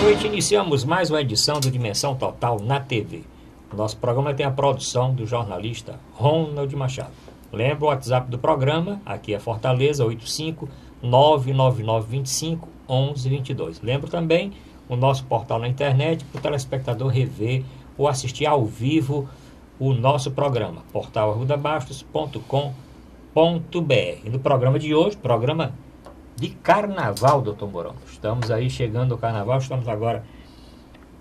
noite, iniciamos mais uma edição do Dimensão Total na TV. O nosso programa tem a produção do jornalista Ronald Machado. Lembra o WhatsApp do programa, aqui é Fortaleza, 85-99925-1122. Lembro também o nosso portal na internet para o telespectador rever ou assistir ao vivo o nosso programa, portalarrudabastos.com.br. E no programa de hoje, programa de carnaval, doutor Mourão. Estamos aí chegando ao carnaval, estamos agora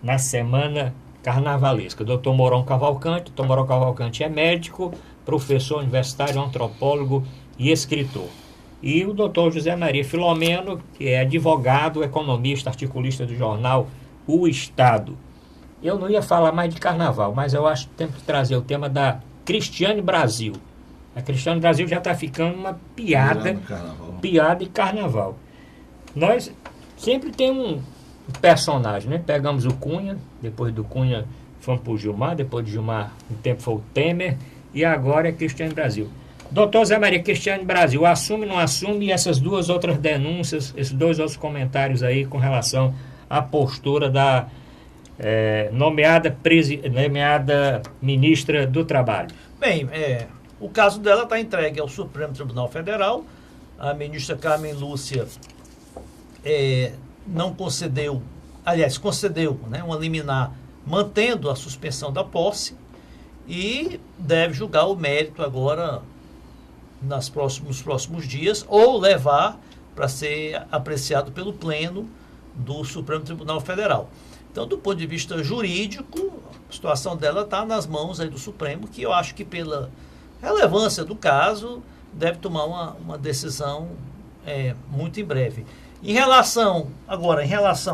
na semana carnavalesca. Doutor Mourão Cavalcante. Doutor Mourão Cavalcante é médico, professor universitário, antropólogo e escritor. E o doutor José Maria Filomeno, que é advogado, economista, articulista do jornal O Estado. Eu não ia falar mais de carnaval, mas eu acho que temos que trazer o tema da Cristiane Brasil. A Cristiane Brasil já está ficando uma piada e carnaval. Nós sempre temos um personagem, né? Pegamos o Cunha, depois do Cunha fomos para o Gilmar, depois de Gilmar um tempo foi o Temer, e agora é Cristiane Brasil. Doutor Zé Maria, Cristiane Brasil, assume, não assume, e essas duas outras denúncias, esses dois outros comentários aí com relação à postura da nomeada ministra do Trabalho? Bem, o caso dela está entregue ao Supremo Tribunal Federal. A ministra Carmen Lúcia não concedeu, aliás, concedeu, né, uma liminar mantendo a suspensão da posse e deve julgar o mérito agora nos próximos dias ou levar para ser apreciado pelo Pleno do Supremo Tribunal Federal. Então, do ponto de vista jurídico, a situação dela está nas mãos aí do Supremo, que eu acho que pela relevância do caso deve tomar uma decisão muito em breve. Em relação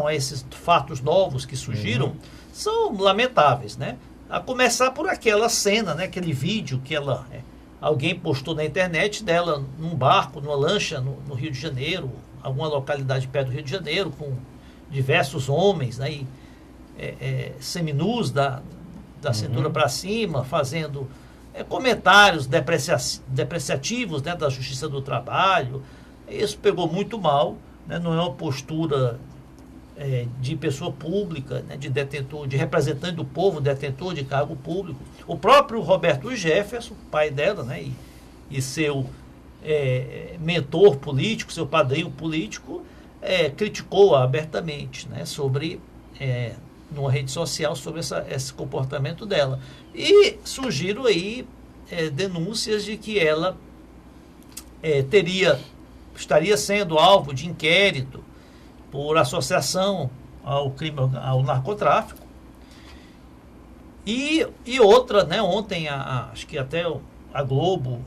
a esses fatos novos que surgiram, são lamentáveis, né? A começar por aquela cena, né? Aquele vídeo que alguém postou na internet dela num barco, numa lancha no Rio de Janeiro, alguma localidade perto do Rio de Janeiro, com diversos homens, né? Seminus da cintura para cima, fazendo comentários depreciativos, né, da Justiça do Trabalho. Isso pegou muito mal, né? Não é uma postura de pessoa pública, né, de detentor, de representante do povo, detentor de cargo público. O próprio Roberto Jefferson, pai dela, né, e seu mentor político, seu padrinho político, criticou-a abertamente, né, sobre numa rede social sobre esse comportamento dela. E surgiram aí denúncias de que ela estaria sendo alvo de inquérito por associação ao narcotráfico. E outra, né, ontem, acho que até a Globo,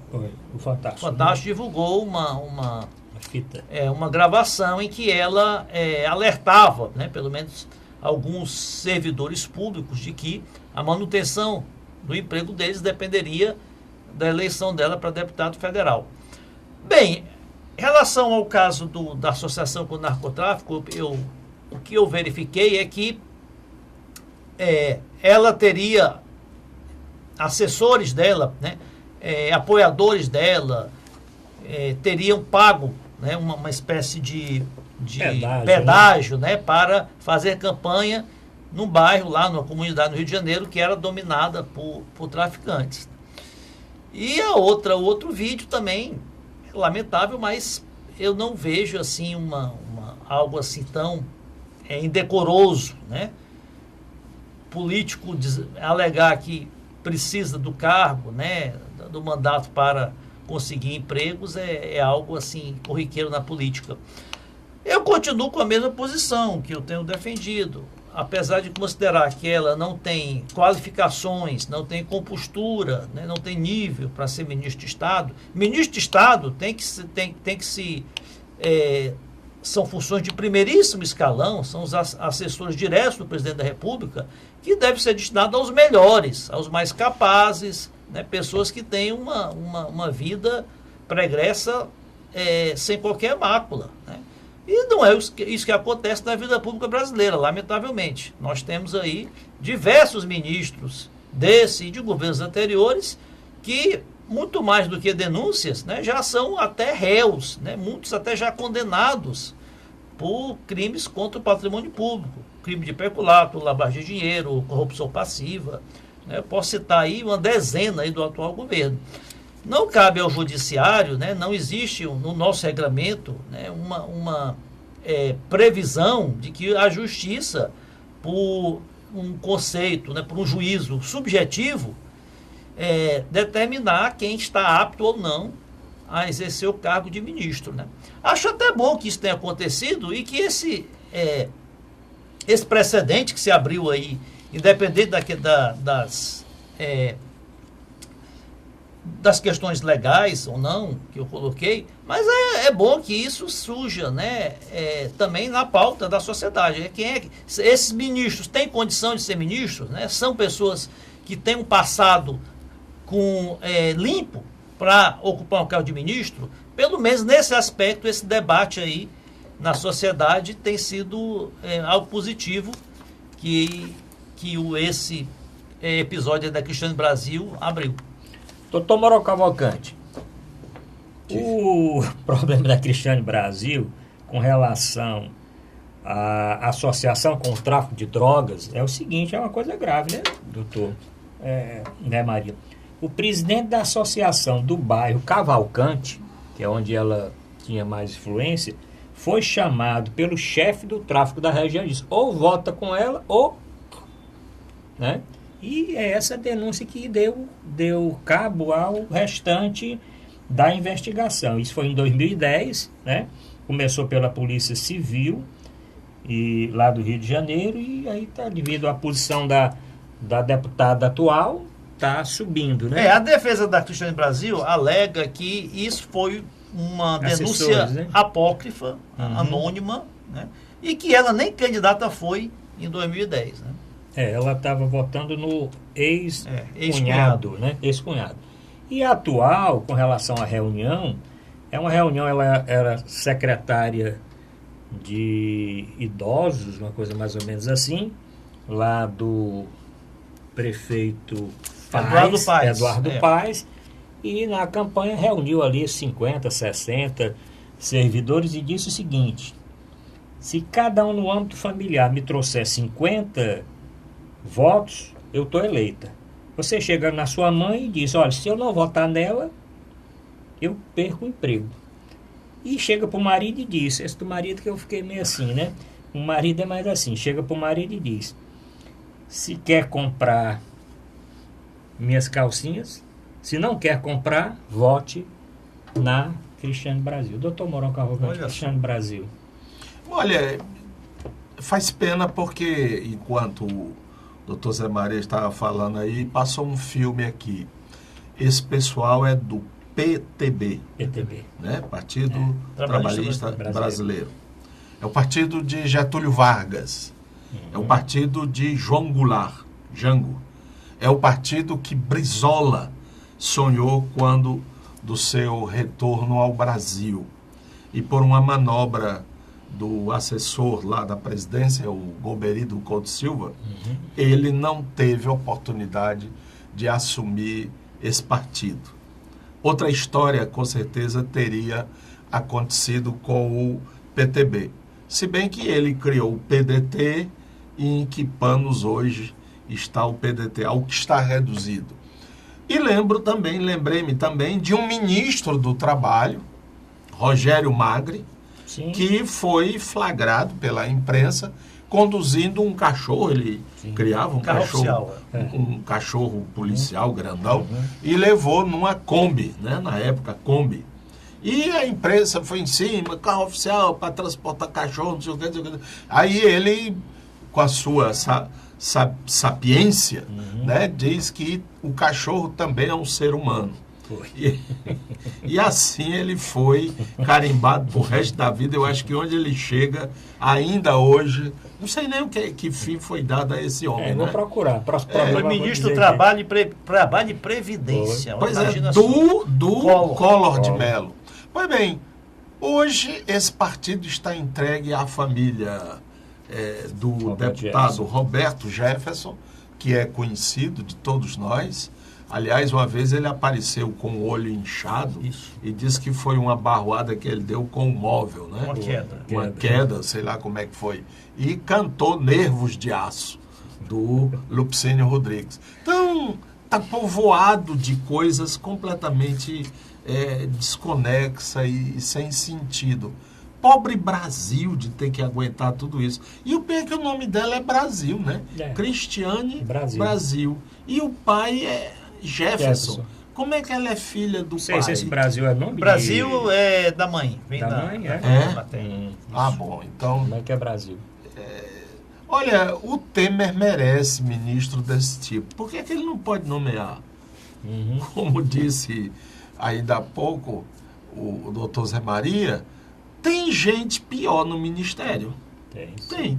o Fantástico, divulgou uma fita. Uma gravação em que ela alertava, né, pelo menos alguns servidores públicos, de que a manutenção do emprego deles dependeria da eleição dela para deputado federal. Bem, em relação ao caso da associação com o narcotráfico, o que eu verifiquei é que ela teria assessores dela, né, apoiadores dela, teriam pago, né, uma espécie de pedágio, né, para fazer campanha num bairro lá, numa comunidade no Rio de Janeiro, que era dominada por traficantes. E o outro vídeo também lamentável, mas eu não vejo assim algo assim tão indecoroso, né? Político alegar que precisa do cargo, né, do mandato para conseguir empregos é algo assim corriqueiro na política. Eu continuo com a mesma posição que eu tenho defendido, apesar de considerar que ela não tem qualificações, não tem compostura, né, não tem nível para ser ministro de Estado. Ministro de Estado são funções de primeiríssimo escalão, são os assessores diretos do presidente da República, que deve ser destinado aos melhores, aos mais capazes, né, pessoas que têm uma vida pregressa sem qualquer mácula, né? E não é isso que acontece na vida pública brasileira, lamentavelmente. Nós temos aí diversos ministros desse e de governos anteriores que, muito mais do que denúncias, né, já são até réus, né, muitos até já condenados por crimes contra o patrimônio público, crime de peculato, lavagem de dinheiro, corrupção passiva. Né? Posso citar aí uma dezena aí do atual governo. Não cabe ao judiciário, né? Não existe no nosso regramento, né? uma previsão de que a justiça, por um conceito, né? Por um juízo subjetivo, determinar quem está apto ou não a exercer o cargo de ministro. Né? Acho até bom que isso tenha acontecido e que esse precedente que se abriu aí, independente das questões legais ou não, que eu coloquei, mas é bom que isso surja, né, também na pauta da sociedade. Esses ministros têm condição de ser ministros? Né? São pessoas que têm um passado limpo para ocupar um cargo de ministro? Pelo menos nesse aspecto, esse debate aí na sociedade tem sido algo positivo que esse episódio da Cristiane Brasil abriu. Doutor Mourão Cavalcante, o problema da Cristiane Brasil com relação à associação com o tráfico de drogas é o seguinte, é uma coisa grave, né, doutor? Né, Maria? O presidente da associação do bairro Cavalcante, que é onde ela tinha mais influência, foi chamado pelo chefe do tráfico da região e disse, ou vota com ela, ou... Né? E é essa denúncia que deu cabo ao restante da investigação. Isso foi em 2010, né? Começou pela Polícia Civil, lá do Rio de Janeiro, e aí tá, devido à posição da deputada atual, está subindo, né? A defesa da Cristiane Brasil alega que isso foi uma denúncia, né? Apócrifa, anônima, né? E que ela nem candidata foi em 2010, né? Ela estava votando no ex-cunhado, né? Ex-cunhado. E a atual, com relação à reunião, uma reunião, ela era secretária de idosos, uma coisa mais ou menos assim, lá do prefeito Eduardo Paes, e na campanha reuniu ali 50, 60 servidores e disse o seguinte: se cada um no âmbito familiar me trouxer 50 votos, eu estou eleita. Você chega na sua mãe e diz, olha, se eu não votar nela, eu perco o emprego. E chega para o marido e diz, esse do marido que eu fiquei meio assim, né? O marido é mais assim, chega para o marido e diz, se quer comprar minhas calcinhas, se não quer comprar, vote na Cristiane Brasil. Doutor Mourão Cavalcante, Cristiane Brasil. Olha, faz pena porque enquanto o doutor Zé Maria estava falando aí, passou um filme aqui. Esse pessoal é do PTB, né? Partido Trabalhista Brasileiro. É o partido de Getúlio Vargas. É o partido de João Goulart, Jango. É o partido que Brizola sonhou quando do seu retorno ao Brasil. E por uma manobra do assessor lá da presidência, o Golbery Couto Silva, ele não teve oportunidade de assumir esse partido. Outra história, com certeza, teria acontecido com o PTB. Se bem que ele criou o PDT, e em que panos hoje está o PDT, ao que está reduzido. E lembrei-me também de um ministro do Trabalho, Rogério Magri, sim, que foi flagrado pela imprensa conduzindo um cachorro. Ele criava um cachorro policial grandão e levou numa Kombi, né? Na época Kombi. E a imprensa foi em cima, carro oficial para transportar cachorro, não sei o que. Aí ele, com a sua sapiência, né, diz que o cachorro também é um ser humano. E assim ele foi carimbado pro resto da vida. Eu acho que onde ele chega, ainda hoje, não sei nem que fim foi dado a esse homem. Vou procurar. Foi ministro do Trabalho e Previdência. Pois é, do Collor de Mello. Pois bem, hoje esse partido está entregue à família do deputado Roberto Jefferson, que é conhecido de todos nós, Aliás, uma vez ele apareceu com o olho inchado e disse que foi uma barroada que ele deu com o móvel, né? Uma queda, sei lá como é que foi. E cantou Nervos de Aço, do Lupicínio Rodrigues. Então, está povoado de coisas completamente desconexa e sem sentido. Pobre Brasil de ter que aguentar tudo isso. E o pior é que o nome dela é Brasil, né? Cristiane Brasil. E o pai é Jefferson. Como é que ela é filha do pai? Sei se esse Brasil é nome Brasil é da mãe. Vem da mãe, bom, então... Como é que é Brasil? Olha, o Temer merece ministro desse tipo. Por que ele não pode nomear? Como disse ainda há pouco o doutor Zé Maria, tem gente pior no ministério.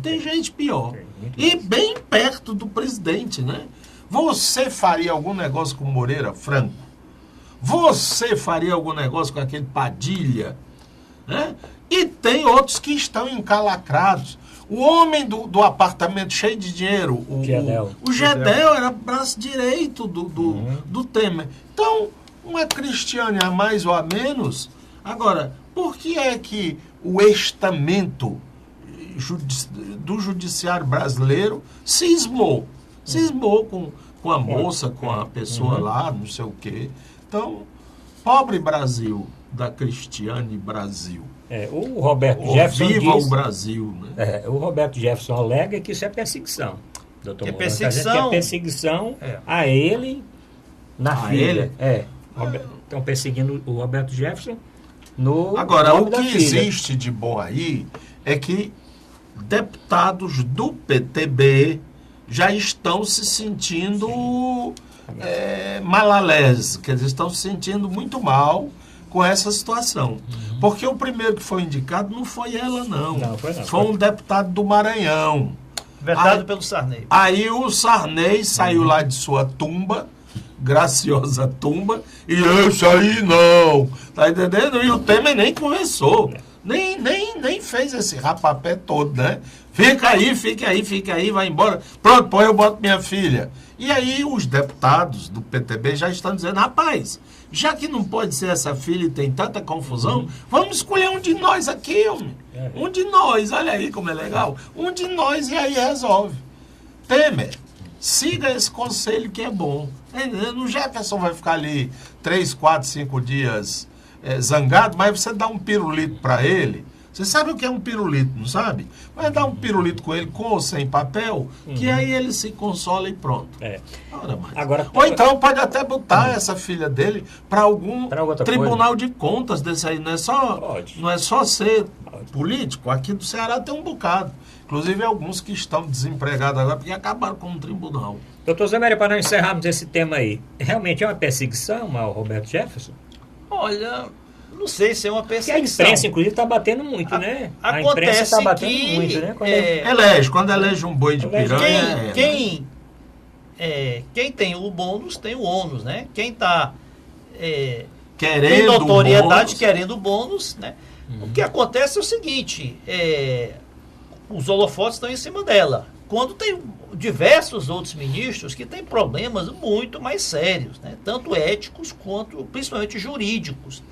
Tem gente pior. E bem perto do presidente, né? Você faria algum negócio com Moreira Franco? Você faria algum negócio com aquele Padilha? Né? E tem outros que estão encalacrados. O homem do apartamento cheio de dinheiro, o Gedel era braço direito do Temer. Então, uma Cristiane a mais ou a menos. Agora, por que é que o estamento do judiciário brasileiro cismou com a moça, com a pessoa lá, não sei o quê? Então, pobre Brasil, da Cristiane Brasil. O Roberto Jefferson viva diz, o Brasil, né? O Roberto Jefferson alega que isso é perseguição. Doutor Mourão, perseguição, que é perseguição a ele na filha. Ele? Estão perseguindo o Roberto Jefferson Agora, o que existe de bom aí é que deputados do PTB já estão se sentindo malalés, quer dizer, estão se sentindo muito mal com essa situação. Porque o primeiro que foi indicado não foi ela, não. Foi um deputado do Maranhão. Vetado pelo Sarney. Aí o Sarney saiu lá de sua tumba, graciosa tumba, e esse aí não. Tá entendendo? E o Temer nem conversou. Nem fez esse rapapé todo, né? Fica aí, vai embora. Pronto, pô, eu boto minha filha. E aí os deputados do PTB já estão dizendo, rapaz, já que não pode ser essa filha e tem tanta confusão, vamos escolher um de nós aqui, homem. Um de nós, olha aí como é legal. Um de nós e aí resolve. Temer, siga esse conselho que é bom. O Jefferson vai ficar ali 3, 4, 5 dias zangado, mas você dá um pirulito para ele. Você sabe o que é um pirulito, não sabe? Vai dar um pirulito com ele, com ou sem papel, que aí ele se consola e pronto. Agora, ou então pode até botar essa filha dele para algum tribunal de contas desse aí. Não é só ser político. Aqui do Ceará tem um bocado. Inclusive alguns que estão desempregados agora porque acabaram com um tribunal. Doutor Zé Maria, para não encerrarmos esse tema aí, realmente é uma perseguição ao Roberto Jefferson? Olha, não sei se é uma perseguição. Porque a imprensa, inclusive, está batendo muito, né? A imprensa está batendo muito, né? Quando elege um boi de piranha... Quem tem o bônus, tem o ônus, né? Quem está tem notoriedade querendo o bônus, né? O que acontece é o seguinte, os holofotes estão em cima dela. Quando tem diversos outros ministros que têm problemas muito mais sérios, né? Tanto éticos quanto, principalmente, jurídicos.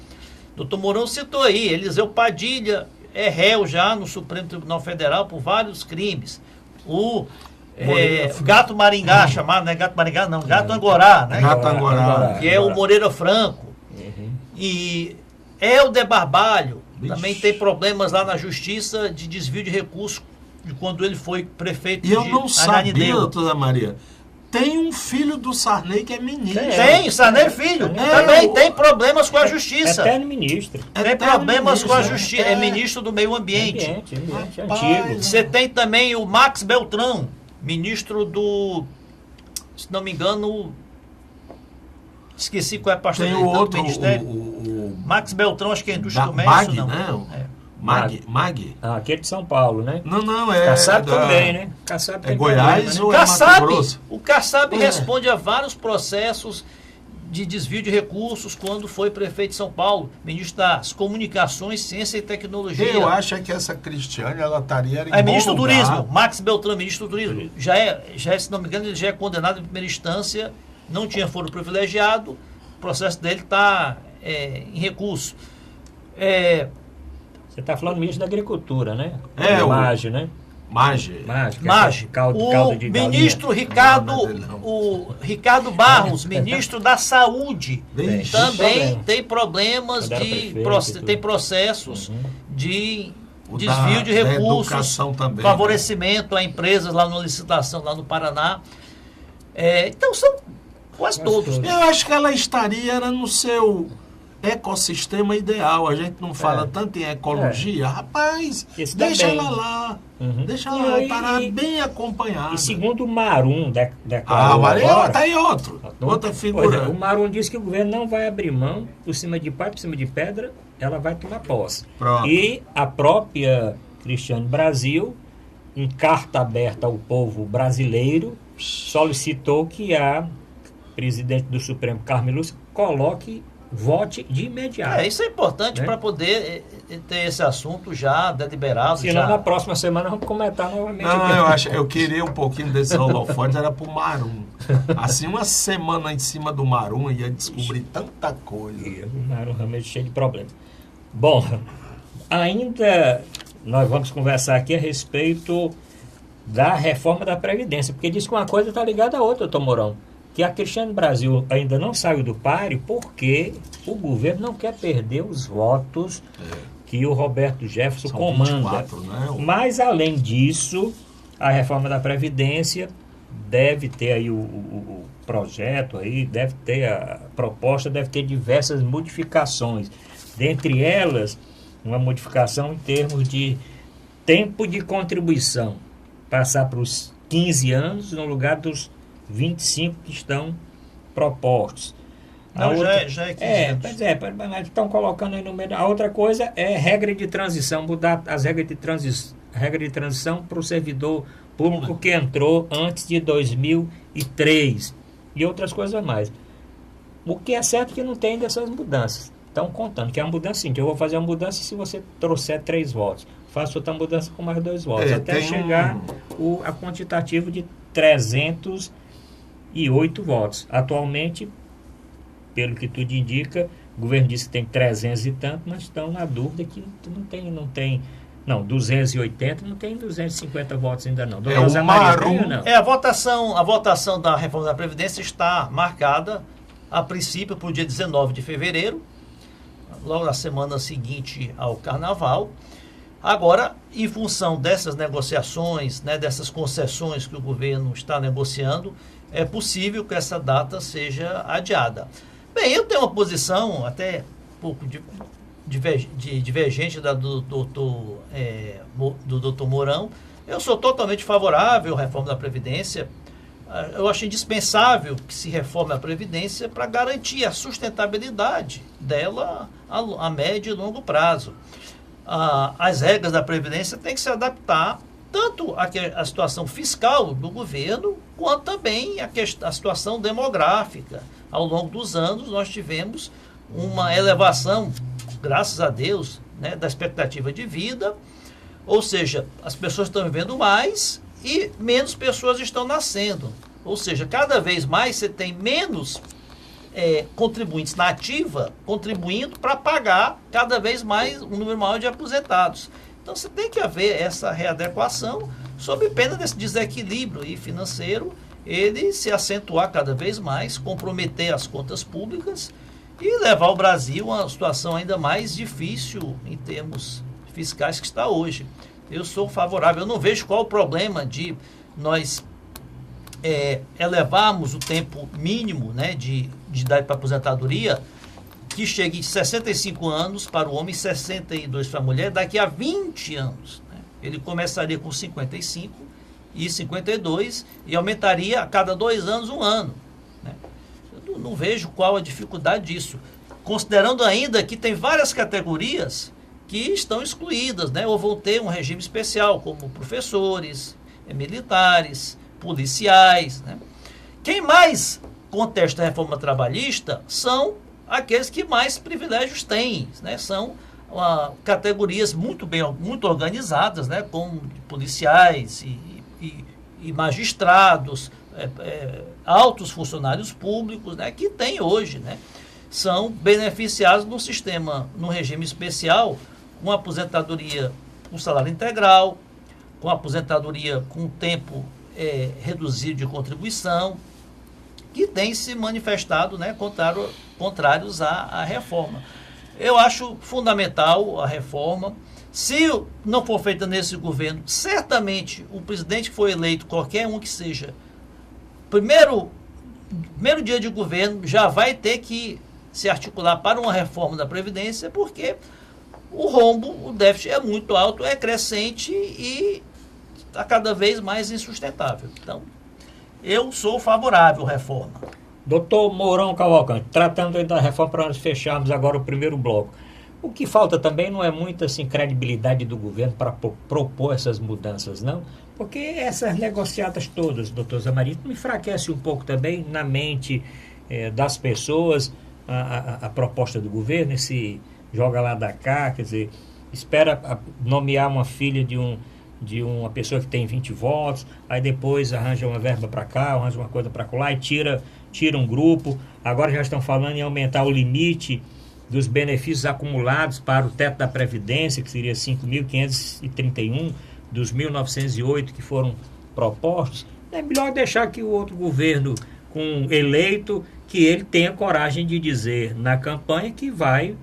Doutor Mourão citou aí, Eliseu Padilha é réu já no Supremo Tribunal Federal por vários crimes. O Gato Maringá, chamado, né? Gato Maringá não, Gato Angorá, né? Gato Angorá. Que é o Moreira Franco. E Helder Barbalho também tem problemas lá na Justiça de desvio de recursos de quando ele foi prefeito de Ananindeua. E eu não sabia, doutora Maria, tem um filho do Sarney que é ministro. Tem, Sarney filho. Também tem problemas com a Justiça. Eterno ministro. Tem problemas com a Justiça. É ministro do Meio Ambiente. Ambiente antigo. Você tem também o Max Beltrão, ministro do... Se não me engano... Esqueci qual é a pastor do outro ministério. Max Beltrão, acho que é Indústria do Comércio, não. Mag? Aqui é de São Paulo, né? Não, Kassab também, né? Kassab tem Goiás problema, ou é Mato Grosso? O Kassab responde a vários processos de desvio de recursos quando foi prefeito de São Paulo, ministro das Comunicações, Ciência e Tecnologia. Eu acho que essa Cristiane, ela estaria em ministro do Turismo, Max Beltrão, ministro do Turismo. Já, se não me engano, ele já é condenado em primeira instância não tinha foro privilegiado, o processo dele está em recurso. Você está falando do ministro da Agricultura, né? O Maggi, né? Maggi. Maggi. Caldo de ministro galinha. o Ricardo Barros, ministro da Saúde, também tem problemas tem processos de desvio de recursos, favorecimento a empresas lá na licitação, lá no Paraná. Então são quase todos. Eu acho que ela estaria no seu ecossistema ideal. A gente não fala tanto em ecologia. Rapaz, deixa ela lá. Deixa ela lá, estará bem acompanhada. E segundo o Marum, o Marum está aí outra figura. O Marum disse que o governo não vai abrir mão, por cima de pau, por cima de pedra, ela vai tomar posse. Pronto. E a própria Cristiane Brasil, em carta aberta ao povo brasileiro, solicitou que a presidente do Supremo, Carmen Lúcia, vote de imediato. Isso é importante, né? Para poder ter esse assunto já deliberado. Senão na próxima semana vamos comentar novamente. Não, eu queria um pouquinho desse holofote, era pro Marum. Assim, uma semana em cima do Marum ia descobrir tanta coisa. O Marum realmente cheio de problemas. Bom, ainda nós vamos conversar aqui a respeito da reforma da Previdência, porque diz que uma coisa está ligada à outra, doutor Mourão. Que a Cristiane Brasil ainda não saiu do páreo porque o governo não quer perder os votos que o Roberto Jefferson comanda. 24, né? Mas, além disso, a reforma da Previdência deve ter aí o projeto, aí, deve ter a proposta, deve ter diversas modificações. Dentre elas, uma modificação em termos de tempo de contribuição. Passar para os 15 anos no lugar dos 25 que estão propostos. Já é 15 anos. Mas estão colocando aí no meio. A outra coisa é regra de transição, mudar as regras de transição para o servidor público que entrou antes de 2003 e outras coisas mais. O que é certo é que não tem dessas mudanças. Estão contando que é uma mudança sim, que eu vou fazer uma mudança se você trouxer 3 votos. Faço outra mudança com mais 2 votos. Até chegar a quantitativo de 308 votos. Atualmente, pelo que tudo indica, o governo disse que tem 300 e tanto, mas estão na dúvida que não, 280, não tem 250 votos ainda não. A votação da reforma da Previdência está marcada, a princípio, para o dia 19 de fevereiro, logo na semana seguinte ao Carnaval. Agora, em função dessas negociações, dessas concessões que o governo está negociando, é possível que essa data seja adiada. Bem, eu tenho uma posição até um pouco divergente do doutor Mourão. Eu sou totalmente favorável à reforma da Previdência. Eu acho indispensável que se reforme a Previdência para garantir a sustentabilidade dela a médio e longo prazo. As regras da Previdência têm que se adaptar tanto à situação fiscal do governo, quanto também à situação demográfica. Ao longo dos anos, nós tivemos uma elevação, graças a Deus, da expectativa de vida, ou seja, as pessoas estão vivendo mais e menos pessoas estão nascendo. Ou seja, cada vez mais você tem menos contribuintes na ativa contribuindo para pagar cada vez mais um número maior de aposentados. Então você tem que haver essa readequação sob pena desse desequilíbrio financeiro, ele se acentuar cada vez mais, comprometer as contas públicas e levar o Brasil a uma situação ainda mais difícil em termos fiscais que está hoje. Eu sou favorável, eu não vejo qual o problema de nós elevarmos o tempo mínimo de idade para aposentadoria, que chegue de 65 anos para o homem e 62 para a mulher, daqui a 20 anos. Ele começaria com 55 e 52 e aumentaria a cada 2 anos um ano. Eu não vejo qual a dificuldade disso. Considerando ainda que tem várias categorias que estão excluídas, ou vão ter um regime especial, como professores, militares, policiais. Quem mais contesta a reforma trabalhista são aqueles que mais privilégios têm, são categorias muito organizadas, como policiais e magistrados, altos funcionários públicos, né, que tem hoje, né, são beneficiados no sistema, no regime especial, com aposentadoria com salário integral, com aposentadoria com tempo reduzido de contribuição, que tem se manifestado, né, contrários à reforma. Eu acho fundamental a reforma. Se não for feita nesse governo, certamente o presidente que foi eleito, qualquer um que seja, primeiro dia de governo, já vai ter que se articular para uma reforma da Previdência, porque o rombo, o déficit é muito alto, é crescente e está cada vez mais insustentável. Então, eu sou favorável à reforma. Doutor Mourão Cavalcante, tratando aí da reforma para nós fecharmos agora o primeiro bloco. O que falta também não é muita assim, credibilidade do governo para propor essas mudanças, não? Porque essas negociadas todas, doutor Zé Maria, me enfraquece um pouco também na mente das pessoas a proposta do governo, esse joga lá da cá, quer dizer, espera nomear uma filha de uma pessoa que tem 20 votos, aí depois arranja uma verba para cá, arranja uma coisa para lá e tira um grupo. Agora já estão falando em aumentar o limite dos benefícios acumulados para o teto da Previdência, que seria 5.531 dos 1.908 que foram propostos. É melhor deixar que o outro governo com eleito, que ele tenha coragem de dizer na campanha que vai,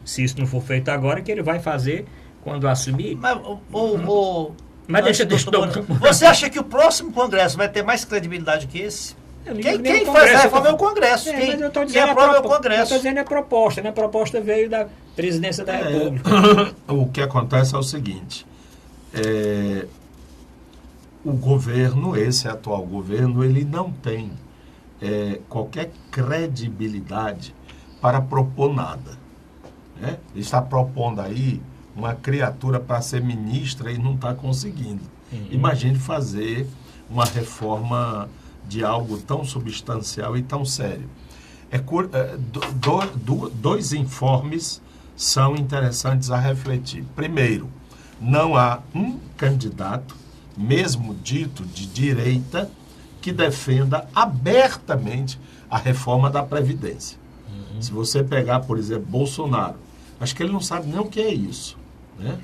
se isso não for feito agora, que ele vai fazer quando assumir. Mas deixa você acha que o próximo Congresso vai ter mais credibilidade que esse? Quem faz a reforma é o Congresso. Quem aprova é o Congresso. Eu estou dizendo é proposta, né? A proposta veio da presidência da República. O que acontece é o seguinte, o governo, esse atual governo, ele não tem qualquer credibilidade para propor nada. Né? Ele está propondo aí uma criatura para ser ministra e não está conseguindo. Imagine fazer uma reforma de algo tão substancial e tão sério. Dois informes são interessantes a refletir. Primeiro, não há um candidato, mesmo dito de direita, que defenda abertamente a reforma da Previdência. Se você pegar, por exemplo, Bolsonaro, acho que ele não sabe nem o que é isso. Né?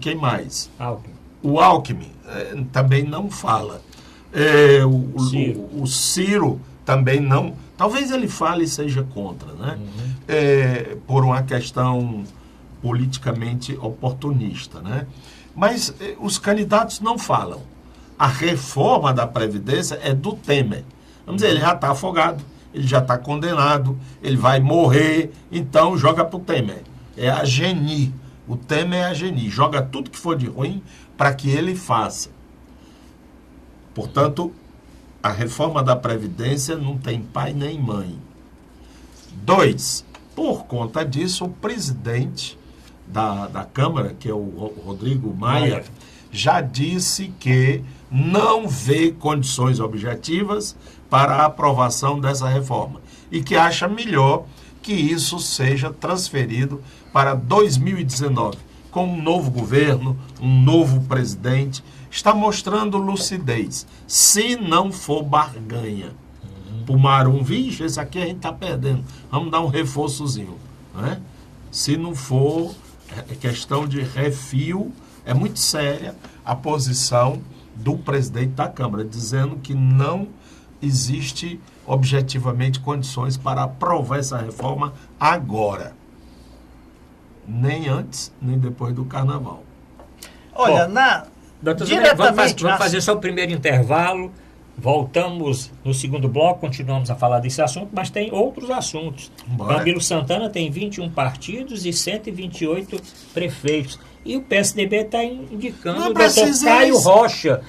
Quem mais? Alckmin. O Alckmin também não fala. O Ciro também não. Talvez ele fale e seja contra, né? Por uma questão politicamente oportunista, né? Mas os candidatos não falam. A reforma da Previdência é do Temer. Vamos dizer, ele já está afogado, ele já está condenado, ele vai morrer, então joga para o Temer. É a Geni. O Temer é a Geni. Joga tudo que for de ruim para que ele faça. Portanto, a reforma da Previdência não tem pai nem mãe. 2, por conta disso, o presidente da Câmara, que é o Rodrigo Maia, já disse que não vê condições objetivas para a aprovação dessa reforma e que acha melhor que isso seja transferido para 2019, com um novo governo, um novo presidente. Está mostrando lucidez. Se não for barganha, o Marum, vixe, esse aqui a gente está perdendo, vamos dar um reforçozinho. Né? Se não for questão de refio, é muito séria a posição do presidente da Câmara, dizendo que não existe objetivamente condições para aprovar essa reforma agora. Nem antes, nem depois do Carnaval. Olha, doutor vamos fazer só o primeiro intervalo, voltamos no segundo bloco, continuamos a falar desse assunto, mas tem outros assuntos. Camilo Santana tem 21 partidos e 128 prefeitos. E o PSDB está indicando o doutor Caio Rocha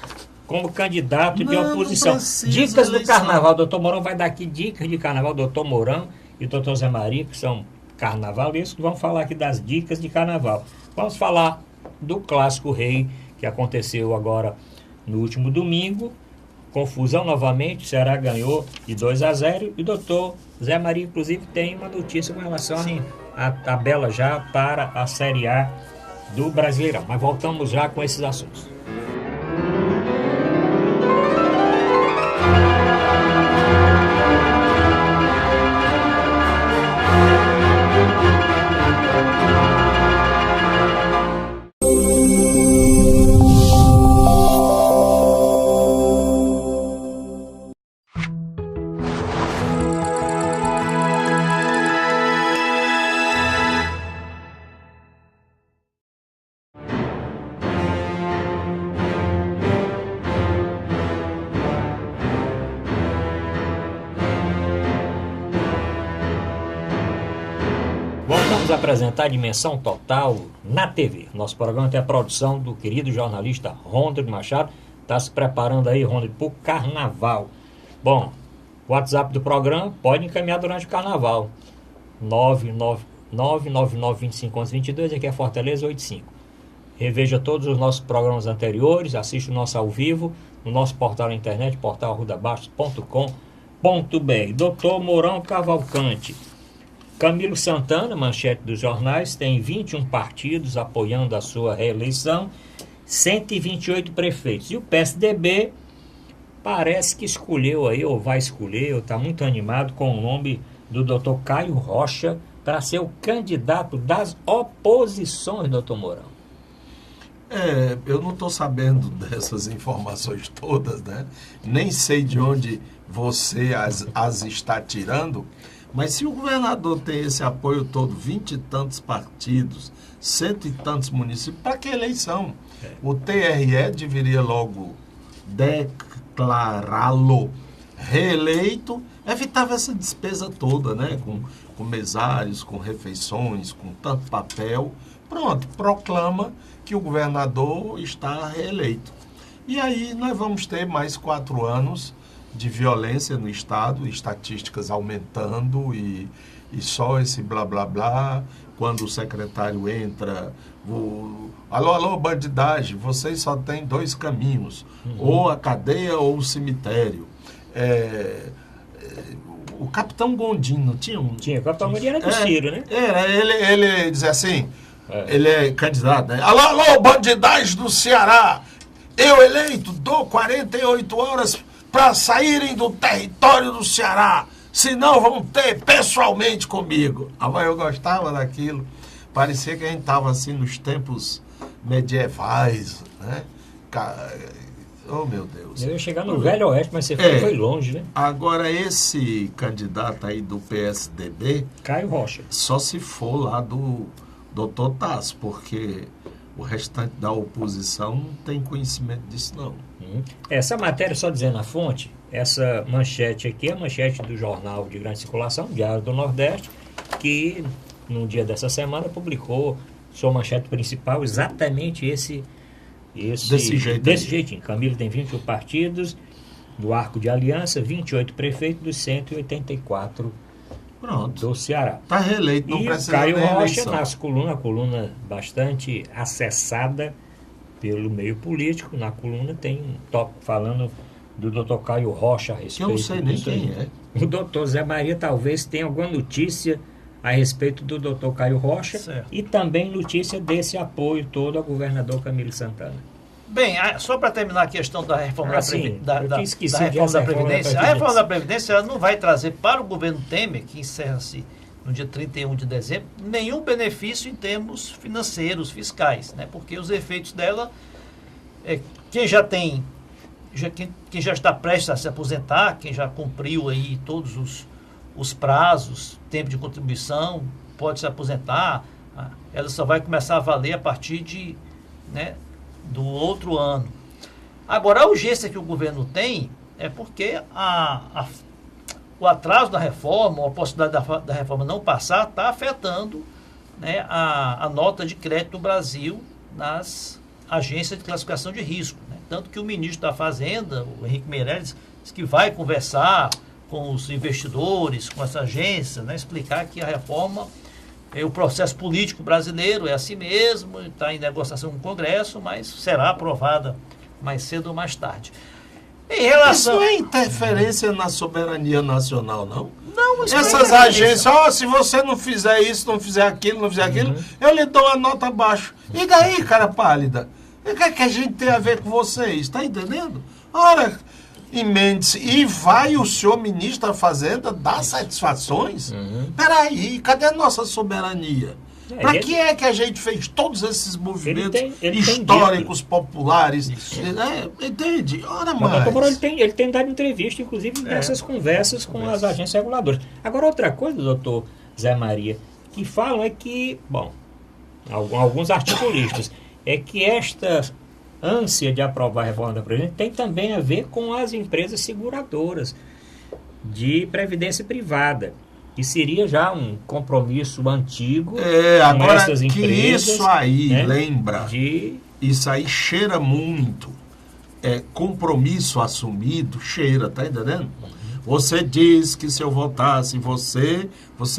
como candidato de oposição. Dicas do Carnaval. Doutor Mourão vai dar aqui dicas de Carnaval. Doutor Mourão e doutor Zé Maria, que são carnavalescos, vão falar aqui das dicas de Carnaval. Vamos falar do Clássico Rei, que aconteceu agora no último domingo. Confusão novamente, o Ceará ganhou de 2-0. E o doutor Zé Maria, inclusive, tem uma notícia com relação à tabela já para a Série A do Brasileirão. Mas voltamos já com esses assuntos. apresentar Dimensão Total na TV. Nosso programa tem a produção do querido jornalista Rondrigo Machado. Está se preparando aí, Rondrigo, para o Carnaval. Bom, o WhatsApp do programa pode encaminhar durante o Carnaval. 999-2511-22, aqui é Fortaleza 85. Reveja todos os nossos programas anteriores, assista o nosso ao vivo no nosso portal na internet, portal@arrudabastos.com.br. Doutor Mourão Cavalcante. Camilo Santana, manchete dos jornais, tem 21 partidos apoiando a sua reeleição, 128 prefeitos. E o PSDB parece que escolheu aí, ou vai escolher, ou está muito animado com o nome do doutor Caio Rocha para ser o candidato das oposições, doutor Mourão. Eu não estou sabendo dessas informações todas, né? Nem sei de onde você as está tirando, mas se o governador tem esse apoio todo, 20 e tantos partidos, 100 e tantos municípios, para que eleição? O TRE deveria logo declará-lo reeleito, evitava essa despesa toda, né? Com mesários, com refeições, com tanto papel. Pronto, proclama que o governador está reeleito. E aí nós vamos ter mais 4 anos de violência no Estado, estatísticas aumentando e só esse blá blá blá. Quando o secretário entra, alô, bandidagem, vocês só têm 2 caminhos, ou a cadeia ou o cemitério. O capitão Gondim, não tinha um? Tinha, o capitão Gondim era do Ciro, né? Ele dizia assim, ele é candidato, né? Alô, bandidagem do Ceará, eu eleito dou 48 horas para saírem do território do Ceará, senão vão ter pessoalmente comigo. Mas eu gostava daquilo, parecia que a gente estava assim nos tempos medievais, né? Oh, meu Deus. Eu ia chegar no Velho Oeste, mas você foi longe, né? Agora, esse candidato aí do PSDB... Caio Rocha. Só se for lá do Dr. Tasso, porque o restante da oposição não tem conhecimento disso, não. Essa matéria, só dizendo a fonte, essa manchete aqui é a manchete do jornal de grande circulação, Diário do Nordeste, que no dia dessa semana publicou sua manchete principal exatamente desse jeitinho. Camilo tem 21 partidos do Arco de Aliança, 28 prefeitos dos 184 do Ceará. Está reeleito, não precisa Caio de Rocha, eleição. nas colunas, a coluna bastante acessada pelo meio político, na coluna tem um tópico falando do doutor Caio Rocha a respeito. Que eu não sei nem quem é. O doutor Zé Maria talvez tenha alguma notícia a respeito do doutor Caio Rocha, certo, e também notícia desse apoio todo ao governador Camilo Santana. Bem, só para terminar a questão da reforma da Previdência. A reforma da Previdência ela não vai trazer para o governo Temer, que encerra-se no dia 31 de dezembro, nenhum benefício em termos financeiros, fiscais, né? Porque os efeitos dela, quem já está prestes a se aposentar, quem já cumpriu aí todos os prazos, tempo de contribuição, pode se aposentar, ela só vai começar a valer a partir do outro ano. Agora, a urgência que o governo tem é porque o atraso da reforma, ou a possibilidade da reforma não passar, está afetando, né, a nota de crédito do Brasil nas agências de classificação de risco, né? Tanto que o ministro da Fazenda, o Henrique Meirelles, disse que vai conversar com os investidores, com essa agência, né, explicar que a reforma, o processo político brasileiro é assim mesmo, está em negociação com o Congresso, mas será aprovada mais cedo ou mais tarde. Em relação... Isso não é interferência na soberania nacional, não? Não, isso essas não é agências, se você não fizer isso, não fizer aquilo, eu lhe dou a nota abaixo. E daí, cara pálida? O que a gente tem a ver com vocês? Está entendendo? Ora, emende-se. E vai o senhor ministro da Fazenda dar satisfações? Peraí, cadê a nossa soberania? Para que é que a gente fez todos esses movimentos históricos, populares? Entende? Ora mais. Ele tem dado entrevista, inclusive, nessas conversas com as agências reguladoras. Agora, outra coisa, doutor Zé Maria, que falam é que, bom, alguns articulistas, é que esta ânsia de aprovar a reforma da Previdência tem também a ver com as empresas seguradoras de previdência privada. que seria já um compromisso antigo com agora essas que empresas. isso aí, né, lembra, isso aí cheira muito, compromisso assumido, cheira, tá entendendo? Você diz que se eu votasse em você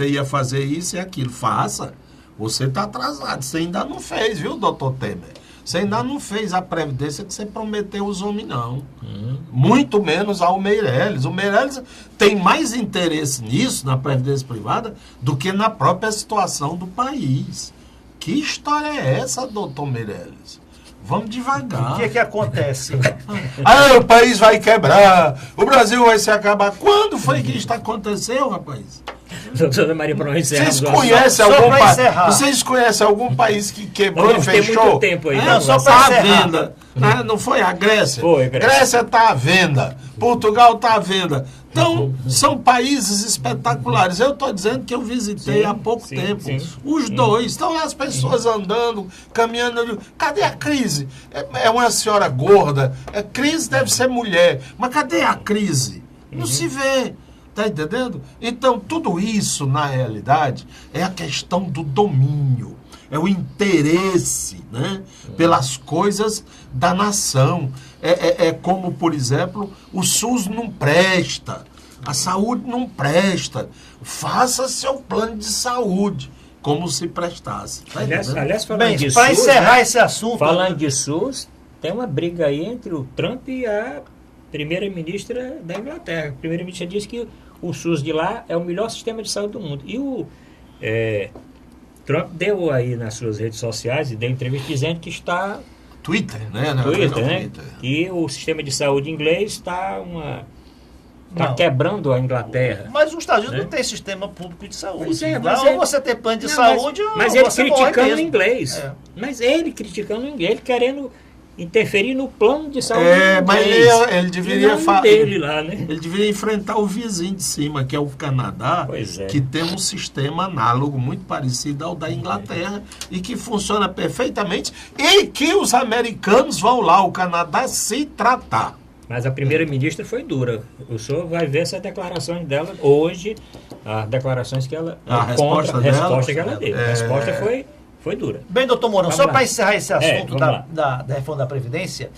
ia fazer isso e aquilo. Faça. Você está atrasado. Você ainda não fez, viu, doutor Temer? Você ainda não fez a previdência que você prometeu aos homens, não. Muito menos ao Meirelles. O Meirelles tem mais interesse nisso, na previdência privada, do que na própria situação do país. Que história é essa, doutor Meirelles? Vamos devagar. O que é que acontece? O país vai quebrar, o Brasil vai se acabar. Quando foi que isso aconteceu, rapaz? Doutora Maria, para não encerrar. Vocês conhecem algum país que quebrou e fechou? Tem muito tempo aí. Não, só para à venda. Não foi a Grécia? Foi, Grécia está à venda. Portugal está à venda. Então, são países espetaculares. Eu estou dizendo que eu visitei há pouco tempo. Os dois. Estão lá as pessoas andando, caminhando. Cadê a crise? É uma senhora gorda. Crise deve ser mulher. Mas cadê a crise? Não se vê. Está entendendo? Então, tudo isso, na realidade, é a questão do domínio. É o interesse, né, pelas coisas da nação. É como, por exemplo, o SUS não presta, a saúde não presta. Faça seu plano de saúde, como se prestasse. Tá aliás, falando de SUS, para encerrar esse assunto... Falando de SUS, tem uma briga aí entre o Trump e a primeira-ministra da Inglaterra. A primeira-ministra disse que o SUS de lá é o melhor sistema de saúde do mundo. E o Trump deu aí nas suas redes sociais e deu entrevista dizendo que está... Twitter, né? Twitter. Que o sistema de saúde inglês está quebrando a Inglaterra. Mas os Estados Unidos não tem sistema público de saúde. Ou você tem plano de saúde mas ou ele você criticando o inglês. Mas ele criticando o inglês, ele querendo interferir no plano de saúde mas ele deveria dele lá, né? Ele deveria enfrentar o vizinho de cima, que é o Canadá, que tem um sistema análogo muito parecido ao da Inglaterra e que funciona perfeitamente e que os americanos vão lá ao Canadá se tratar. Mas a primeira-ministra foi dura. O senhor vai ver essas declarações dela hoje, as declarações que ela... A resposta que ela deu. A resposta foi dura. Bem, doutor Mourão, só para encerrar esse assunto da reforma da Previdência,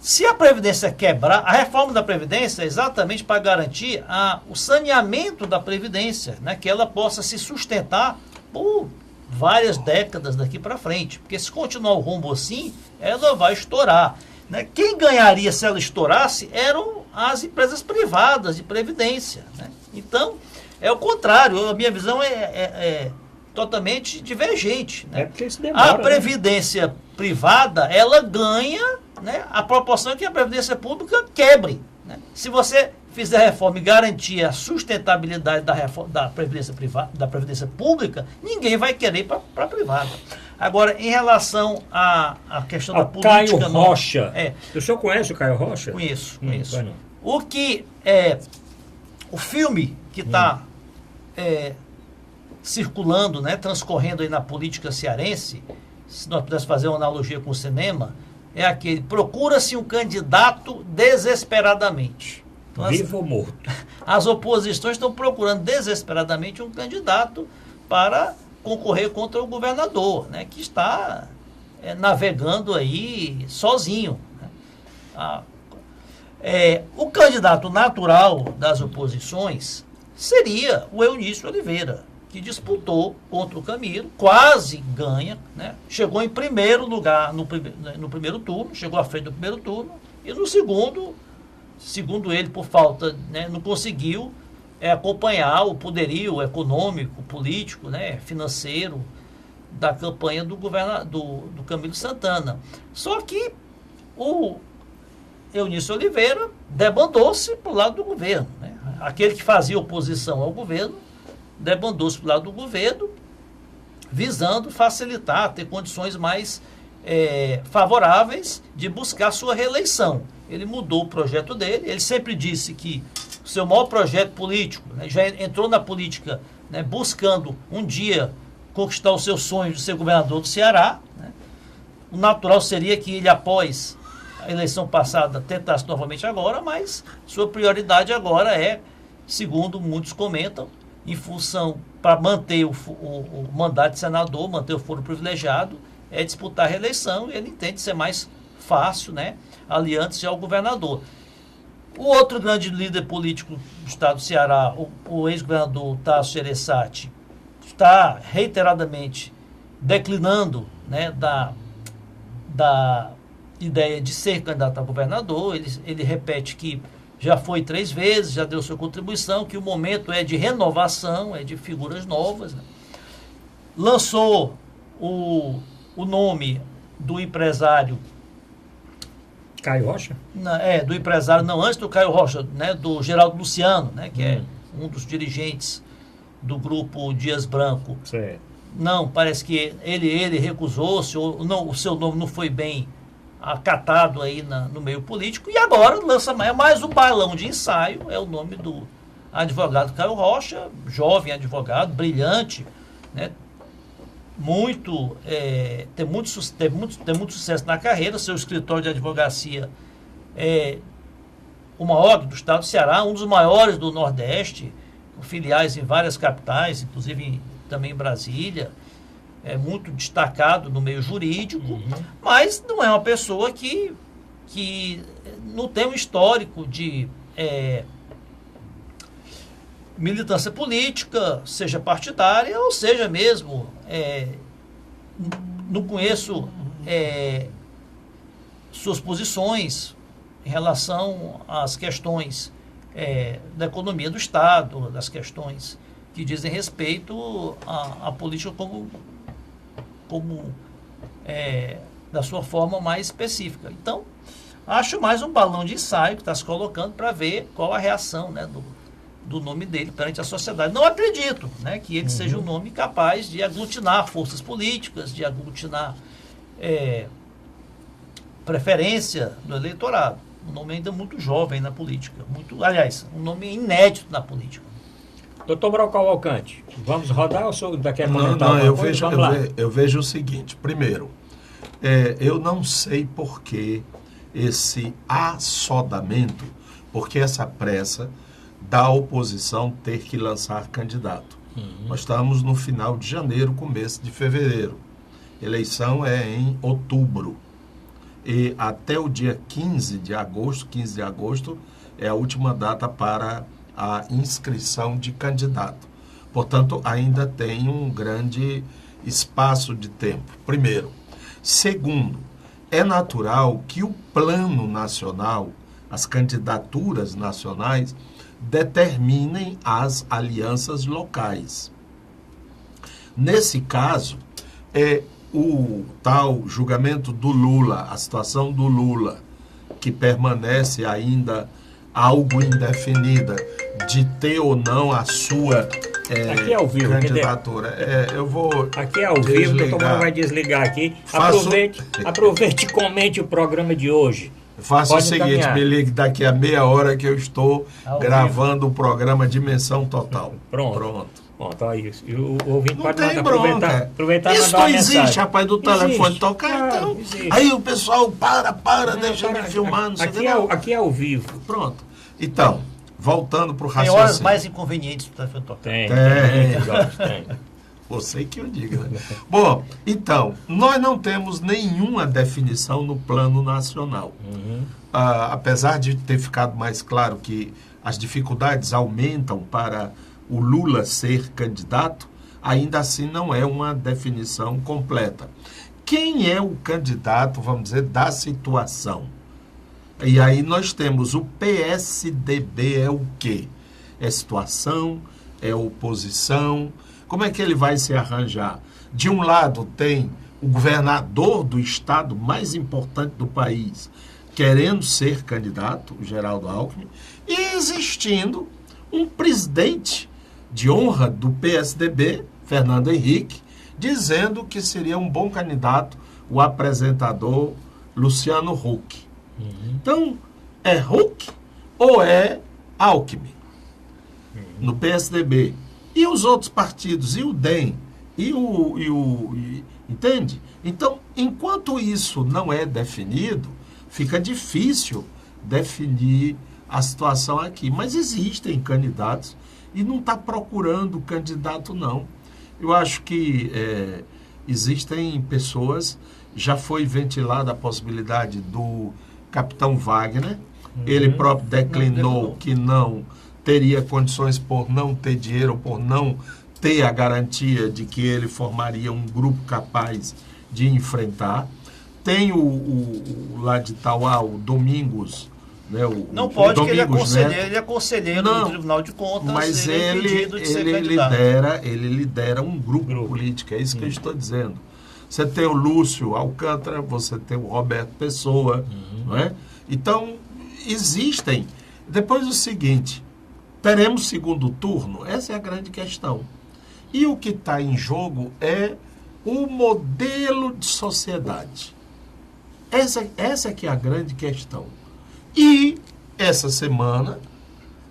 se a Previdência quebrar, a reforma da Previdência é exatamente para garantir o saneamento da Previdência, né, que ela possa se sustentar por várias décadas daqui para frente. Porque se continuar o rumo assim, ela vai estourar. Né? Quem ganharia se ela estourasse eram as empresas privadas de Previdência. Né? Então, é o contrário. A minha visão é totalmente divergente. Né? Porque isso demora, a Previdência privada, ela ganha, né, a proporção que a Previdência Pública quebre. Né? Se você fizer reforma e garantir a sustentabilidade da Previdência Pública, ninguém vai querer ir para a privada. Agora, em relação à questão da política... Caio Rocha. O senhor conhece o Caio Rocha? Conheço. O que o filme que está circulando, né, transcorrendo aí na política cearense, se nós pudéssemos fazer uma analogia com o cinema, é aquele: procura-se um candidato desesperadamente. Então, vivo ou morto. As oposições estão procurando desesperadamente um candidato para concorrer contra o governador, né, que está navegando aí sozinho. Né? O candidato natural das oposições seria o Eunício Oliveira, que disputou contra o Camilo, quase ganha, né? Chegou em primeiro lugar no primeiro turno, chegou à frente do primeiro turno, e no segundo ele, por falta, né, não conseguiu acompanhar o poderio econômico, político, né, financeiro da campanha do Camilo Santana. Só que o Eunício Oliveira debandou-se para o lado do governo. Né? Aquele que fazia oposição ao governo debandou-se para o lado do governo, visando facilitar, ter condições mais favoráveis de buscar sua reeleição. Ele mudou o projeto dele, ele sempre disse que o seu maior projeto político, né, já entrou na política, né, buscando um dia conquistar o seu sonho de ser governador do Ceará. Né? O natural seria que ele, após a eleição passada, tentasse novamente agora, mas sua prioridade agora é, segundo muitos comentam, em função, para manter o mandato de senador, manter o foro privilegiado, é disputar a reeleição, e ele entende ser mais fácil, né, aliando-se ao governador. O outro grande líder político do estado do Ceará, o ex-governador Tasso Gereissati, está reiteradamente declinando, né, da ideia de ser candidato a governador. Ele repete que já foi 3 vezes, já deu sua contribuição, que o momento é de renovação, é de figuras novas, né? Lançou o nome do empresário Caio Rocha? do empresário, não, antes do Caio Rocha, né, do Geraldo Luciano, né, que é um dos dirigentes do grupo Dias Branco. Certo. Não, parece que ele recusou-se, ou não, o seu nome não foi bem acatado aí no meio político, e agora lança mais um balão de ensaio, é o nome do advogado Caio Rocha, jovem advogado, brilhante, né, tem muito sucesso na carreira. Seu escritório de advocacia é o maior do estado do Ceará, um dos maiores do Nordeste, com filiais em várias capitais, inclusive também em Brasília. É muito destacado no meio jurídico, mas não é uma pessoa que não tem um histórico de militância política, seja partidária ou seja mesmo, não conheço suas posições em relação às questões da economia do Estado, das questões que dizem respeito à política como da sua forma mais específica. Então, acho mais um balão de ensaio que está se colocando para ver qual a reação, né, do nome dele perante a sociedade. Não acredito, né, que ele seja um nome capaz de aglutinar forças políticas, de aglutinar preferência do eleitorado. Um nome ainda muito jovem na política. Aliás, um nome inédito na política. Doutor Brocal Alcante, vamos rodar ou só daqui a pouco? Não, eu vejo o seguinte. Primeiro, eu não sei por que esse assodamento, porque essa pressa da oposição ter que lançar candidato. Nós estamos no final de janeiro, começo de fevereiro. Eleição é em outubro. E até o dia 15 de agosto, é a última data para a inscrição de candidato. Portanto, ainda tem um grande espaço de tempo, primeiro. Segundo, é natural que o plano nacional, as candidaturas nacionais, determinem as alianças locais. Nesse caso, o tal julgamento do Lula, a situação do Lula, que permanece ainda algo indefinida, de ter ou não a sua aqui é ao vivo, candidatura. Eu vou aqui é ao vivo, o doutor Mauro vai desligar aqui. Aproveite e comente o programa de hoje. Faça o seguinte, me ligue daqui a meia hora que eu estou gravando o programa Dimensão Total. Pronto, aí o ouvinte pode aproveitar e isso não existe, rapaz, do telefone tocar, então. Existe. Aí o pessoal deixa de filmar, não sei o que. Aqui é ao vivo. Pronto. Então, voltando para o raciocínio. Tem horas mais inconvenientes do telefone tocar. Tem. Você que eu diga, né? Bom, então, nós não temos nenhuma definição no plano nacional. Apesar de ter ficado mais claro que as dificuldades aumentam para o Lula ser candidato, ainda assim não é uma definição completa. Quem é o candidato, vamos dizer, da situação? E aí nós temos o PSDB é o quê? É situação, é oposição. Como é que ele vai se arranjar? De um lado tem o governador do estado mais importante do país querendo ser candidato, o Geraldo Alckmin, e existindo um presidente de honra do PSDB, Fernando Henrique, dizendo que seria um bom candidato o apresentador Luciano Huck. Então, é Huck ou é Alckmin? No PSDB. E os outros partidos, e o DEM, entende? Então, enquanto isso não é definido, fica difícil definir a situação aqui. Mas existem candidatos e não está procurando candidato, não. Eu acho que existem pessoas, já foi ventilada a possibilidade do capitão Wagner, ele próprio declinou que não teria condições por não ter dinheiro, ou por não ter a garantia de que ele formaria um grupo capaz de enfrentar. Tem o lá de Tauá, o Domingos, né, não pode, Domingos, que ele é né? ele é conselheiro do Tribunal de Contas, mas ele lidera um grupo político, é isso que eu estou dizendo. Você tem o Lúcio Alcântara, você tem o Roberto Pessoa, não é? Então, existem. Depois o seguinte, teremos segundo turno? Essa é a grande questão. E o que está em jogo é o modelo de sociedade. Essa que é a grande questão. E essa semana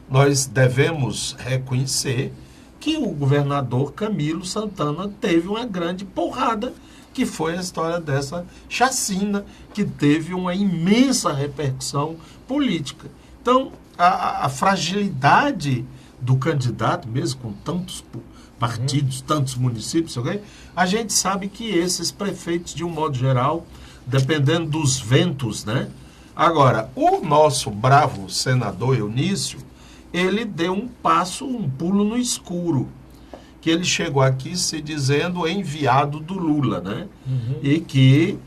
nós devemos reconhecer que o governador Camilo Santana teve uma grande porrada, que foi a história dessa chacina, que teve uma imensa repercussão política. Então, a fragilidade do candidato, mesmo com tantos partidos, tantos municípios, a gente sabe que esses prefeitos, de um modo geral, dependendo dos ventos, né? Agora, o nosso bravo senador Eunício, ele deu um pulo no escuro, que ele chegou aqui se dizendo enviado do Lula, né? E que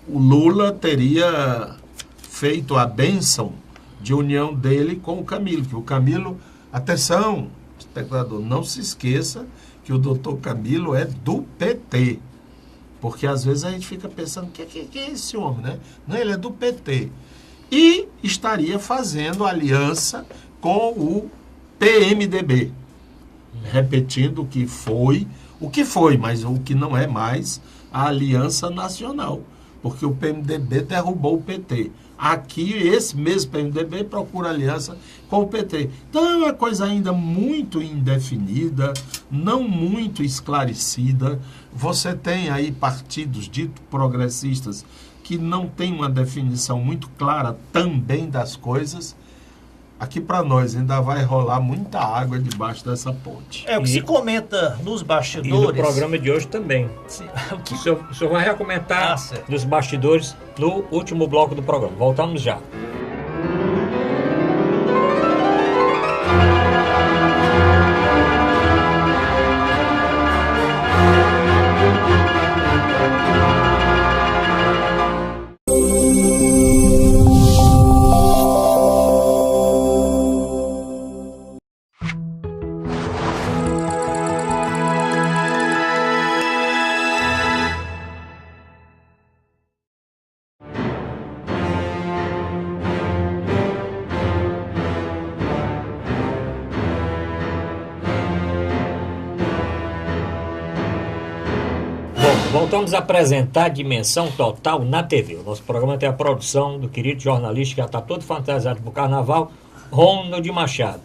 o Lula teria feito a bênção de união dele com o Camilo, que o Camilo, atenção, espectador, não se esqueça que o doutor Camilo é do PT, porque às vezes a gente fica pensando, que é esse homem, né? Não, ele é do PT. E estaria fazendo aliança com o PMDB, repetindo o que foi, mas o que não é mais a Aliança Nacional, porque o PMDB derrubou o PT. Aqui, esse mesmo PMDB procura aliança com o PT. Então, é uma coisa ainda muito indefinida, não muito esclarecida. Você tem aí partidos ditos progressistas que não têm uma definição muito clara também das coisas. Aqui para nós ainda vai rolar muita água debaixo dessa ponte. O que se comenta nos bastidores... E no programa de hoje também. Sim. O senhor vai comentar dos bastidores no último bloco do programa. Voltamos já. Voltamos a apresentar Dimensão Total na TV. O nosso programa tem a produção do querido jornalista que já está todo fantasiado para o carnaval, Ronald Machado.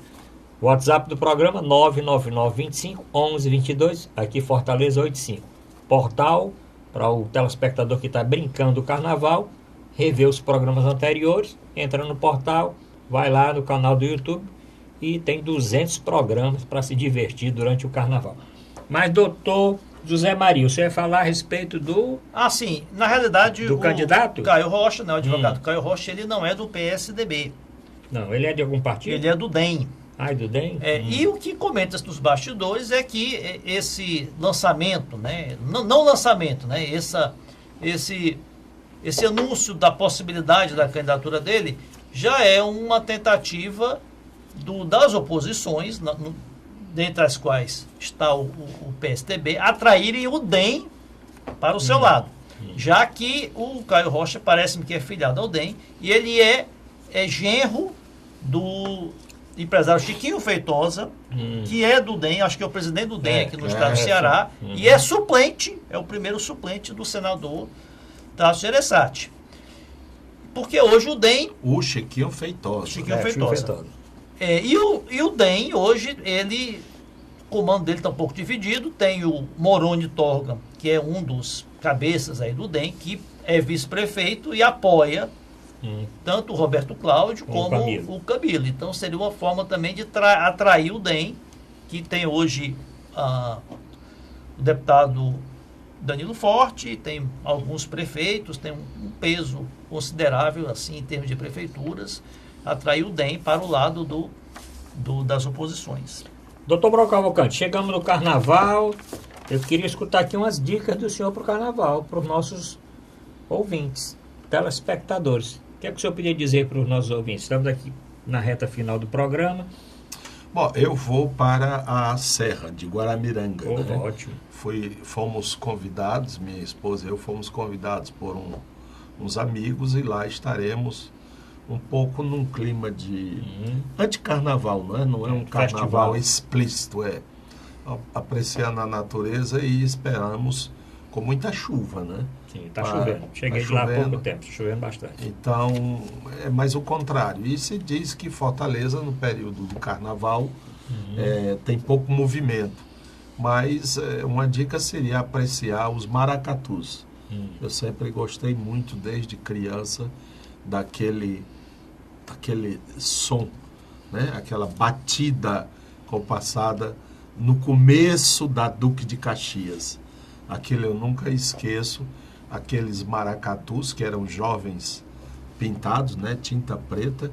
O WhatsApp do programa 999251122, aqui Fortaleza 85. Portal, para o telespectador que está brincando do carnaval, rever os programas anteriores, entra no portal, vai lá no canal do YouTube e tem 200 programas para se divertir durante o carnaval. Mas, doutor José Maria, você vai falar a respeito do... sim. Na realidade... Do candidato? Caio Rocha, o advogado Caio Rocha, ele não é do PSDB. Não, ele é de algum partido? Ele é do DEM. Ah, é do DEM? E o que comenta nos bastidores é que esse lançamento, né? Não lançamento, né? Esse anúncio da possibilidade da candidatura dele já é uma tentativa das oposições, dentre as quais está o PSDB, atraírem o DEM para o seu lado. Já que o Caio Rocha parece-me que é filiado ao DEM, e ele é genro do empresário Chiquinho Feitosa, que é do DEM, acho que é o presidente do DEM aqui no estado do Ceará, e é suplente, é o primeiro suplente do senador Tasso Gereissati. Porque hoje o DEM... O Chiquinho Feitosa. Chiquinho Feitosa. E o DEM, hoje, o comando dele está um pouco dividido. Tem o Moroni Torga, que é um dos cabeças aí do DEM, que é vice-prefeito e apoia tanto o Roberto Cláudio como o Camilo. Então seria uma forma também de atrair o DEM, que tem hoje o deputado Danilo Forte, tem alguns prefeitos, tem um peso considerável assim em termos de prefeituras, atrair o DEM para o lado das oposições. Doutor Broco Cavalcante, chegamos no Carnaval, eu queria escutar aqui umas dicas do senhor para o Carnaval, para os nossos ouvintes, telespectadores. O que é que o senhor podia dizer para os nossos ouvintes? Estamos aqui na reta final do programa. Bom, eu vou para a Serra de Guaramiranga. Né? Ótimo. Fomos convidados, minha esposa e eu fomos convidados por uns amigos e lá estaremos um pouco num clima de anticarnaval, não é? Não é um carnaval explícito, apreciando a natureza e esperamos com muita chuva, né? Sim, está chovendo. Cheguei de lá há pouco tempo, está chovendo bastante. Então, é mais o contrário. E se diz que Fortaleza, no período do carnaval, tem pouco movimento. Mas uma dica seria apreciar os maracatus. Eu sempre gostei muito, desde criança, daquele som, né? Aquela batida compassada no começo da Duque de Caxias. Aquilo eu nunca esqueço, aqueles maracatus que eram jovens pintados, né? Tinta preta,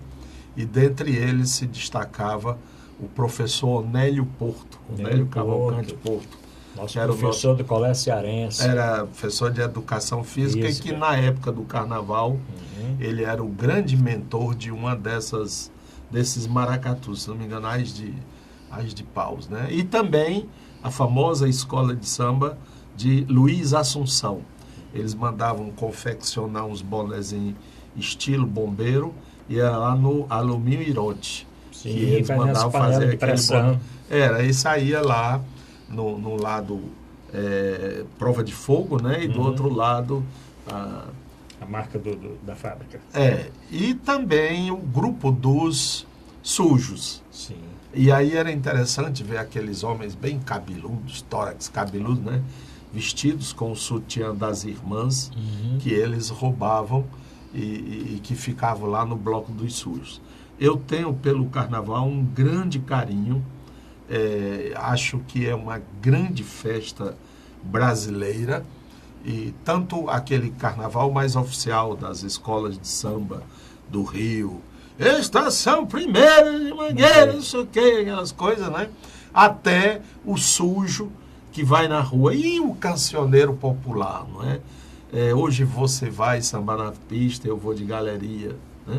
e dentre eles se destacava o professor Onélio Porto, Onélio Cavalcante Porto. Nosso professor do Colégio Cearense. Era professor de Educação Física e que na época do Carnaval ele era o grande mentor de uma desses maracatus, se não me engano, As de Paus, né? E também a famosa escola de samba de Luiz Assunção. Eles mandavam confeccionar uns bonezinhos estilo bombeiro e era lá no Alumínio Ironte. Sim, que eles mandavam fazer aquele pressão. E saía lá no lado prova de fogo, né? E do outro lado a marca da fábrica. E também o grupo dos sujos. Sim. E aí era interessante ver aqueles homens bem cabeludos, tórax cabeludo, né? Vestidos com o sutiã das irmãs, que eles roubavam e que ficavam lá no bloco dos sujos. Eu tenho pelo Carnaval um grande carinho, acho que é uma grande festa brasileira, e tanto aquele Carnaval mais oficial das escolas de samba do Rio, Estação Primeira de Mangueira, não sei o que, aquelas coisas, né? Até o sujo que vai na rua. E o cancioneiro popular, não é? Hoje você vai sambar na pista, eu vou de galeria, né?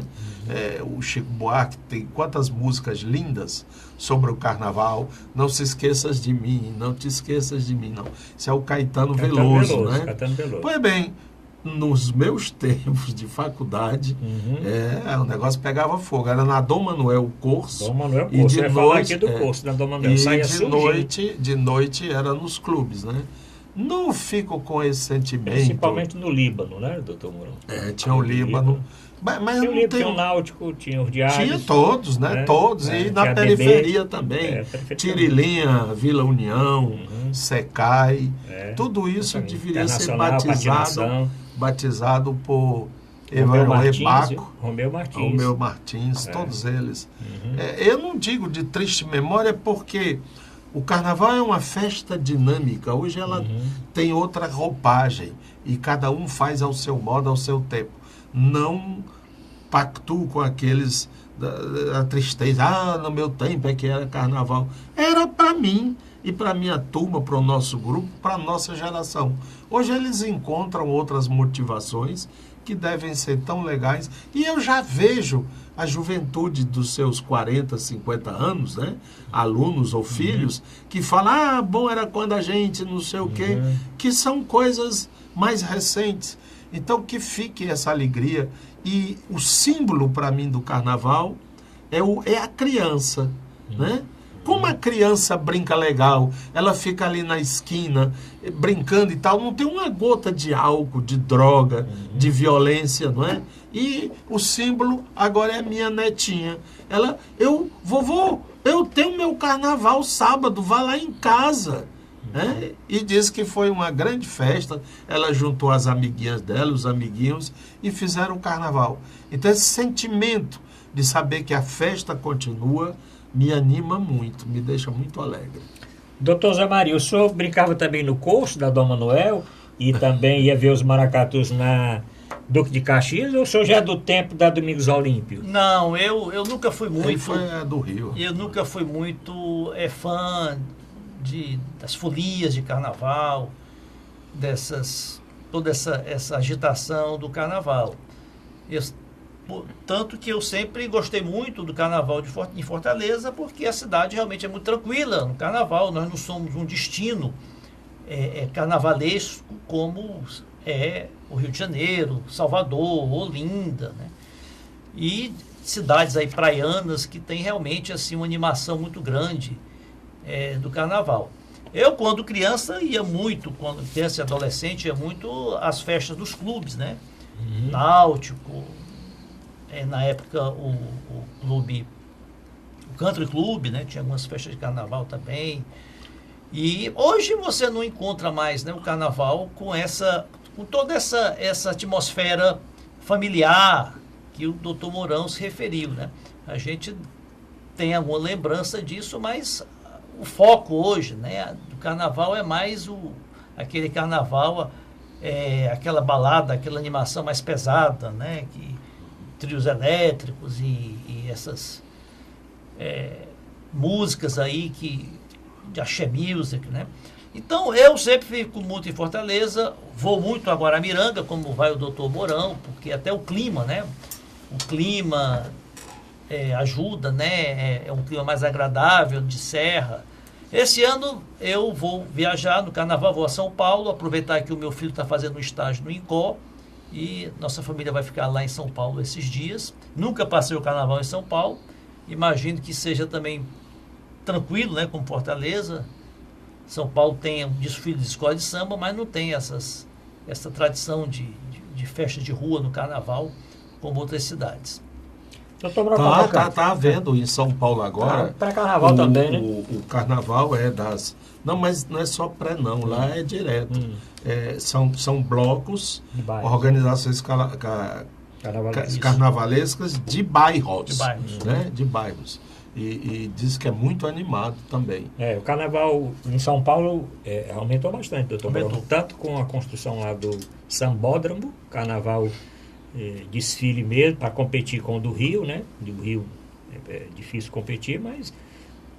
O Chico Buarque tem quantas músicas lindas sobre o Carnaval. Não se esqueças de mim, não te esqueças de mim, não. Isso é o Caetano Veloso, né? Caetano Veloso. Pois bem, nos meus tempos de faculdade, o negócio pegava fogo. Era na Dom Manuel Curso. Dom Manuel Curso. Eu ia falar aqui do curso da Dom Manuel. E de noite era nos clubes, né? Não fico com esse sentimento. Principalmente no Líbano, né, doutor Mourão? Tinha o Líbano. Mas tinha o Líbano, tinha o Náutico, tinha os diários. Tinha todos, né? Todos. E na periferia também. Tirilinha, Vila União, Secai. Tudo isso deveria ser batizado por Romeu Martins, todos eles. Eu não digo de triste memória porque o Carnaval é uma festa dinâmica. Hoje ela tem outra roupagem e cada um faz ao seu modo, ao seu tempo. Não pactuo com aqueles da tristeza. No meu tempo é que era Carnaval. Era para mim e para minha turma, para o nosso grupo, para a nossa geração. Hoje eles encontram outras motivações que devem ser tão legais. E eu já vejo a juventude dos seus 40, 50 anos, né? Alunos ou filhos, que falam, bom era quando a gente não sei o quê, que são coisas mais recentes. Então que fique essa alegria. E o símbolo para mim do Carnaval é a criança, né? Como a criança brinca legal, ela fica ali na esquina, brincando e tal, não tem uma gota de álcool, de droga, de violência, não é? E o símbolo agora é a minha netinha. Vovô, eu tenho meu carnaval sábado, vá lá em casa. né? E disse que foi uma grande festa. Ela juntou as amiguinhas dela, os amiguinhos, e fizeram o carnaval. Então esse sentimento de saber que a festa continua me anima muito, me deixa muito alegre. Doutor Zé Maria, o senhor brincava também no curso da Dom Manuel e também ia ver os maracatus na Duque de Caxias, ou o senhor já é do tempo da Domingos Olímpio? Não, eu nunca fui muito... Ele foi do Rio. Eu nunca fui muito fã das folias de carnaval, toda essa agitação do carnaval. Tanto que eu sempre gostei muito do carnaval em Fortaleza, porque a cidade realmente é muito tranquila no carnaval. Nós não somos um destino carnavalesco como é o Rio de Janeiro, Salvador, Olinda, né? E cidades aí praianas que tem realmente assim uma animação muito grande do carnaval. Eu, quando criança, ia muito, quando criança e adolescente, ia muito às festas dos clubes, né? Uhum. Náutico, na época o Country Club, né? Tinha algumas festas de carnaval também. E hoje você não encontra mais, né, o carnaval com toda essa atmosfera familiar que o Dr. Mourão se referiu, né? A gente tem alguma lembrança disso, mas o foco hoje, né, do carnaval é mais aquele carnaval, aquela balada, aquela animação mais pesada, né, trios elétricos e essas músicas aí de axé music, né? Então, eu sempre fico muito em Fortaleza, vou muito a Guaramiranga, como vai o Dr. Mourão, porque até o clima, né? O clima ajuda, né? É um clima mais agradável, de serra. Esse ano eu vou viajar no carnaval, vou a São Paulo, aproveitar que o meu filho está fazendo um estágio no INCO, e nossa família vai ficar lá em São Paulo esses dias. Nunca passei o carnaval em São Paulo, imagino que seja também tranquilo, né, como Fortaleza. São Paulo tem um desfile de escola de samba, mas não tem essa tradição de festa de rua no carnaval como outras cidades. Tá havendo em São Paulo agora. Para carnaval também, né? O carnaval é das... Não, mas não é só pré não, lá é direto. São blocos, organizações carnavalescas de bairros. Né? De bairros. E diz que é muito animado também. O carnaval em São Paulo aumentou bastante, doutor. Tanto com a construção lá do Sambódromo, carnaval desfile mesmo, para competir com o do Rio, né? Do Rio é difícil competir, mas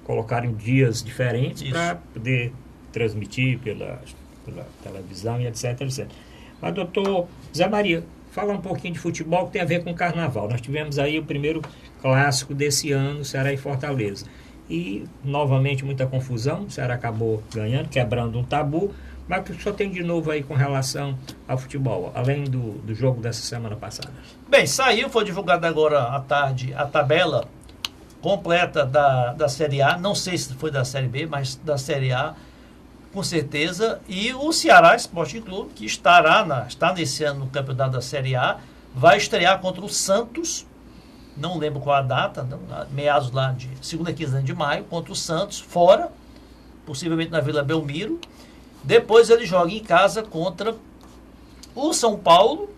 colocaram dias diferentes para poder transmitir pela televisão e etc, etc. Mas, doutor Zé Maria, fala um pouquinho de futebol que tem a ver com carnaval. Nós tivemos aí o primeiro clássico desse ano, Ceará e Fortaleza. E, novamente, muita confusão. O Ceará acabou ganhando, quebrando um tabu. Mas o que o senhor tem de novo aí com relação ao futebol, além do jogo dessa semana passada? Bem, foi divulgada agora à tarde a tabela completa da Série A. Não sei se foi da Série B, mas da Série A, com certeza. E o Ceará Sporting Clube, que está nesse ano no campeonato da Série A, vai estrear contra o Santos. Não lembro qual a data, meados lá de segunda quinzena de maio, contra o Santos, fora, possivelmente na Vila Belmiro. Depois ele joga em casa contra o São Paulo,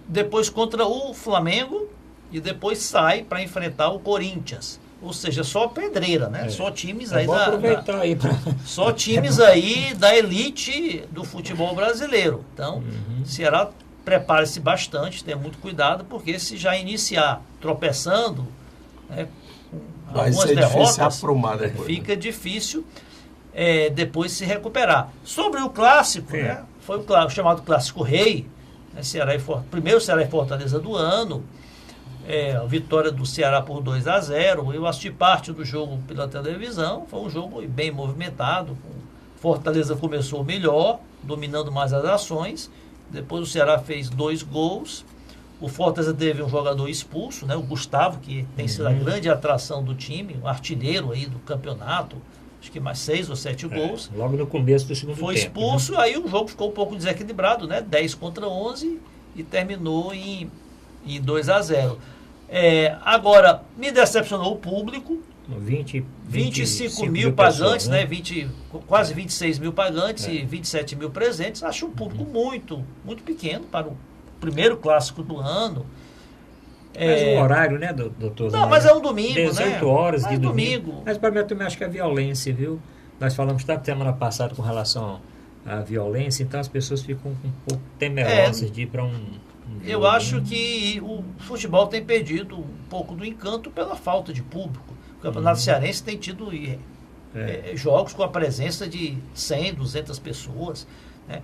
depois contra o Flamengo e depois sai para enfrentar o Corinthians. Ou seja, só pedreira, né? Só times aí só times aí da elite do futebol brasileiro. Então, o Ceará prepare-se bastante, tenha muito cuidado, porque se já iniciar tropeçando, né, com algumas derrotas, fica difícil depois se recuperar. Sobre o clássico, né, foi o chamado Clássico Rei, né, primeiro Ceará e Fortaleza do ano, a vitória do Ceará por 2-0. Eu assisti parte do jogo pela televisão, foi um jogo bem movimentado. Fortaleza começou melhor, dominando mais as ações. Depois o Ceará fez 2 gols. O Fortaleza teve um jogador expulso, né, o Gustavo, que tem sido a grande atração do time, um artilheiro aí do campeonato, acho que mais 6 ou 7 gols. Logo no começo do segundo tempo. Foi expulso, né? Aí o jogo ficou um pouco desequilibrado, né? 10 contra 11 e terminou em 2-0. Agora, me decepcionou o público. 25 mil pagantes, né? Quase 26 mil pagantes e 27 mil presentes. Acho um público muito, muito pequeno para o primeiro clássico do ano. Mas o horário, né, doutor? Não, mas é um domingo, 18 horas mas de domingo. Mas para mim eu também acho que é violência, viu? Nós falamos tanto semana passada com relação à violência, então as pessoas ficam um pouco temerosas de ir para um eu acho que o futebol tem perdido um pouco do encanto pela falta de público. O Campeonato Cearense tem tido jogos com a presença de 100, 200 pessoas, né?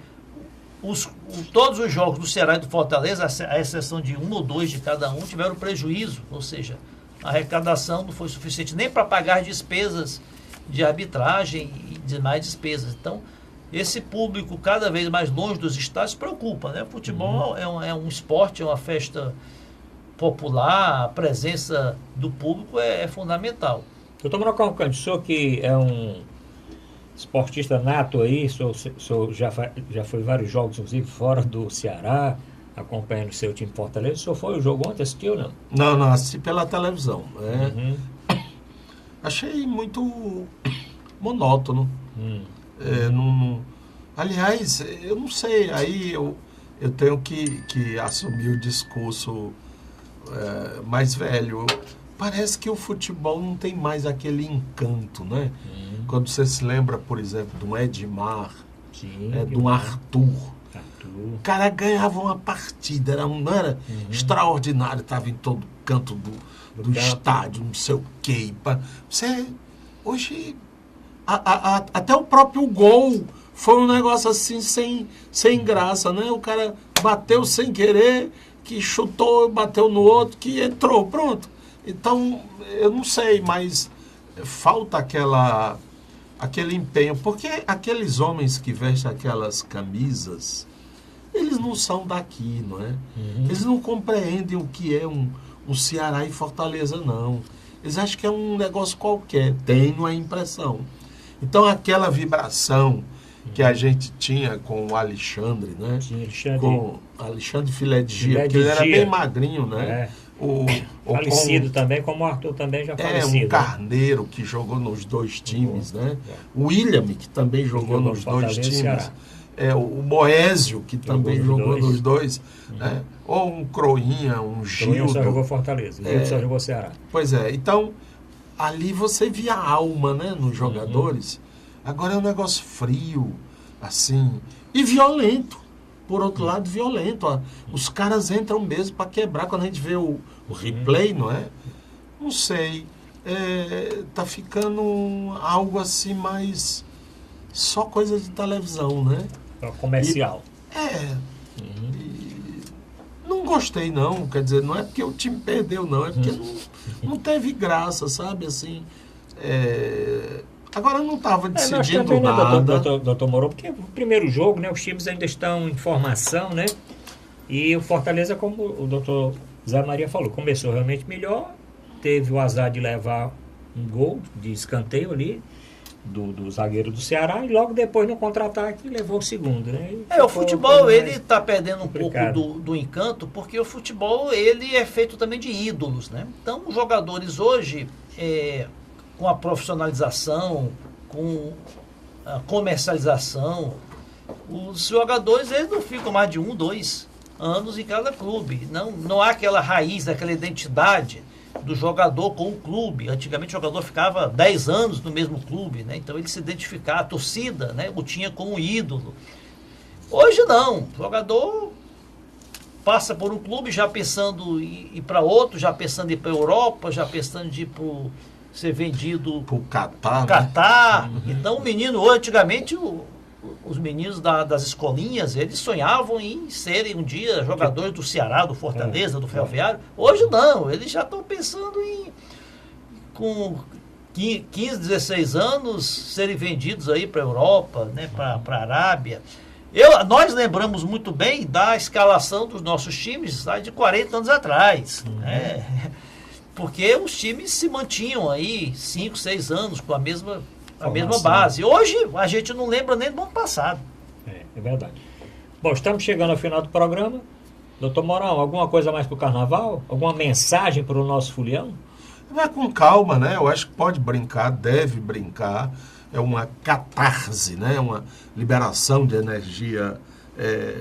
Todos os jogos do Ceará e do Fortaleza, a exceção de um ou dois de cada um, tiveram prejuízo, ou seja, a arrecadação não foi suficiente nem para pagar despesas de arbitragem e demais despesas. Então, esse público cada vez mais longe dos estádios preocupa, né? O futebol é um esporte, é uma festa popular, a presença do público é fundamental. Doutor Manuel Cavalcante, o senhor que é um esportista nato aí, já foi vários jogos, inclusive fora do Ceará, acompanhando o seu time Fortaleza. O senhor foi o jogo ontem, assistiu ou não? Não, assisti pela televisão. Achei muito monótono. Aliás, eu não sei, aí eu tenho que assumir o discurso mais velho. Parece que o futebol não tem mais aquele encanto, né? Quando você se lembra, por exemplo, de um Edmar, de um Arthur. O cara ganhava uma partida, não era extraordinário, estava em todo canto do estádio, não sei o quê. Hoje, até o próprio gol foi um negócio assim sem graça, né? O cara bateu sem querer, que chutou, bateu no outro, que entrou, pronto. Então, eu não sei, mas falta aquele empenho, porque aqueles homens que vestem aquelas camisas, eles não são daqui, não é? Eles não compreendem o que é um Ceará e Fortaleza, não. Eles acham que é um negócio qualquer, tenho a impressão. Então, aquela vibração que a gente tinha com o Alexandre, né? Com Alexandre Filé de Gia, porque ele era bem magrinho, né? Falecido também, como o Arthur também já falecido. Um Carneiro que jogou nos dois times, né? O William, que também jogou nos dois times. O Moésio, que também jogou nos dois. Né? Ou um Croinha, um Gildo. Só jogou Fortaleza, Gildo só jogou Ceará. Pois é, então ali você via alma, né, nos jogadores. Agora é um negócio frio, assim, e violento. Por outro lado, violento. Ó. Os caras entram mesmo para quebrar. Quando a gente vê o replay, não é? Não sei. Tá ficando algo assim mais... Só coisa de televisão, né? Comercial. Não gostei, não. Quer dizer, não é porque o time perdeu, não. É porque não teve graça, sabe? Assim... Agora não estava decidindo também, nada. Doutor Moro, porque o primeiro jogo, né, os times ainda estão em formação, né? E o Fortaleza, como o doutor Zé Maria falou, começou realmente melhor, teve o azar de levar um gol de escanteio ali do zagueiro do Ceará e logo depois no contra-ataque levou o segundo, né? O futebol ele está perdendo um pouco do encanto, porque o futebol ele é feito também de ídolos, né? Então os jogadores hoje com a profissionalização, com a comercialização, os jogadores eles não ficam mais de 1, 2 anos em cada clube. Não há aquela raiz, aquela identidade do jogador com o clube. Antigamente o jogador ficava 10 anos no mesmo clube, né? Então ele se identificava, a torcida, né, o tinha como ídolo. Hoje não, o jogador passa por um clube já pensando em ir para outro, já pensando em ir para a Europa, já pensando em ir para ser vendido para o Catar. Né? Então o menino, hoje, antigamente os meninos das escolinhas, eles sonhavam em serem um dia jogadores do Ceará, do Fortaleza, do Ferroviário. Hoje não, eles já estão pensando com 15, 16 anos, serem vendidos aí para a Europa, né, para a Arábia. Nós lembramos muito bem da escalação dos nossos times lá de 40 anos atrás, né? Porque os times se mantinham aí 5, 6 anos com a mesma base. Hoje a gente não lembra nem do ano passado. É verdade. Bom, estamos chegando ao final do programa. Doutor Mourão, alguma coisa mais para o Carnaval? Alguma mensagem para o nosso folião? Vai com calma, né? Eu acho que pode brincar, deve brincar. É uma catarse, né? Uma liberação de energia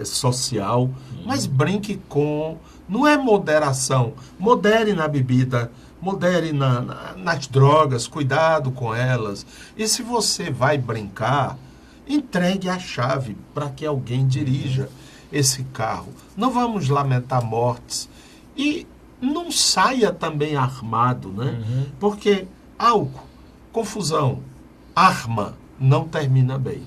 social. Mas brinque com... Não é moderação. Modere na bebida, modere nas drogas, cuidado com elas. E se você vai brincar, entregue a chave para que alguém dirija esse carro. Não vamos lamentar mortes. E não saia também armado, né? Porque álcool, confusão, arma não termina bem.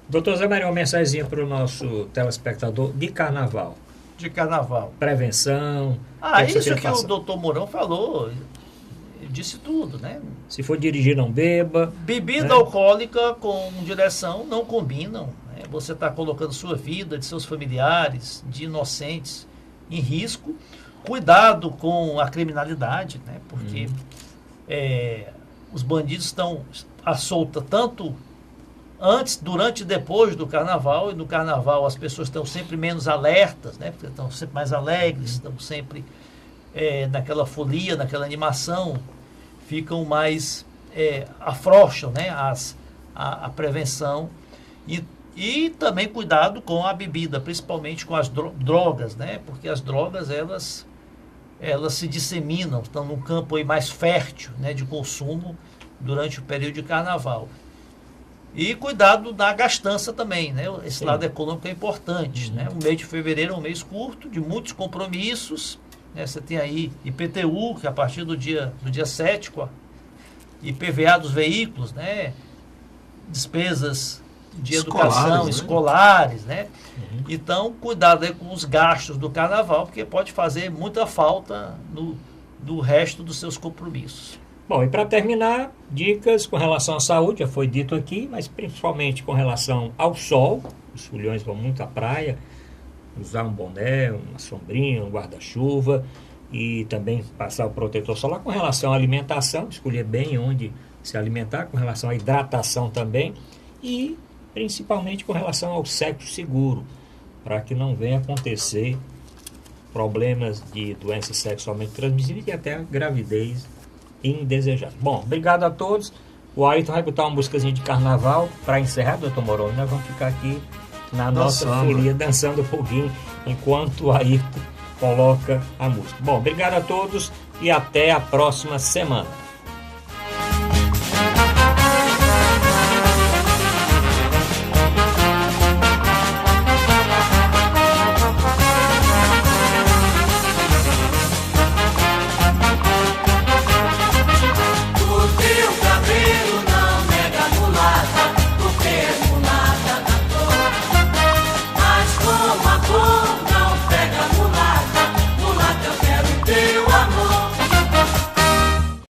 Doutor Zé Maria, uma mensagenzinha para o nosso telespectador de carnaval. De carnaval. Prevenção. Isso que o doutor Mourão falou, ele disse tudo, né? Se for dirigir, não beba. Bebida alcoólica com direção não combinam. Né? Você está colocando sua vida, de seus familiares, de inocentes, em risco. Cuidado com a criminalidade, né? Porque os bandidos estão à solta tanto antes, durante e depois do carnaval, e no carnaval as pessoas estão sempre menos alertas, né? Porque estão sempre mais alegres, estão sempre naquela folia, naquela animação, ficam mais, afrouxam, né? A prevenção e também cuidado com a bebida, principalmente com as drogas, né? Porque as drogas, elas se disseminam, estão num campo aí mais fértil, né, de consumo durante o período de carnaval. E cuidado na gastança também, né? Esse lado econômico é importante, né? O mês de fevereiro é um mês curto, de muitos compromissos, né? Você tem aí IPTU, que a partir do dia 7, IPVA dos veículos, né? Despesas de educação, escolares, né? Então, cuidado aí com os gastos do carnaval, porque pode fazer muita falta no resto dos seus compromissos. Bom, e para terminar, dicas com relação à saúde, já foi dito aqui, mas principalmente com relação ao sol. Os fulhões vão muito à praia, usar um boné, uma sombrinha, um guarda-chuva e também passar o protetor solar. Com relação à alimentação, escolher bem onde se alimentar, com relação à hidratação também e principalmente com relação ao sexo seguro, para que não venha acontecer problemas de doenças sexualmente transmissíveis e até a gravidez indesejada. Bom, obrigado a todos. O Ayrton vai botar uma musicazinha de carnaval para encerrar, doutor Mourão. Nós vamos ficar aqui na nossa folia, dançando um pouquinho, enquanto o Ayrton coloca a música. Bom, obrigado a todos e até a próxima semana.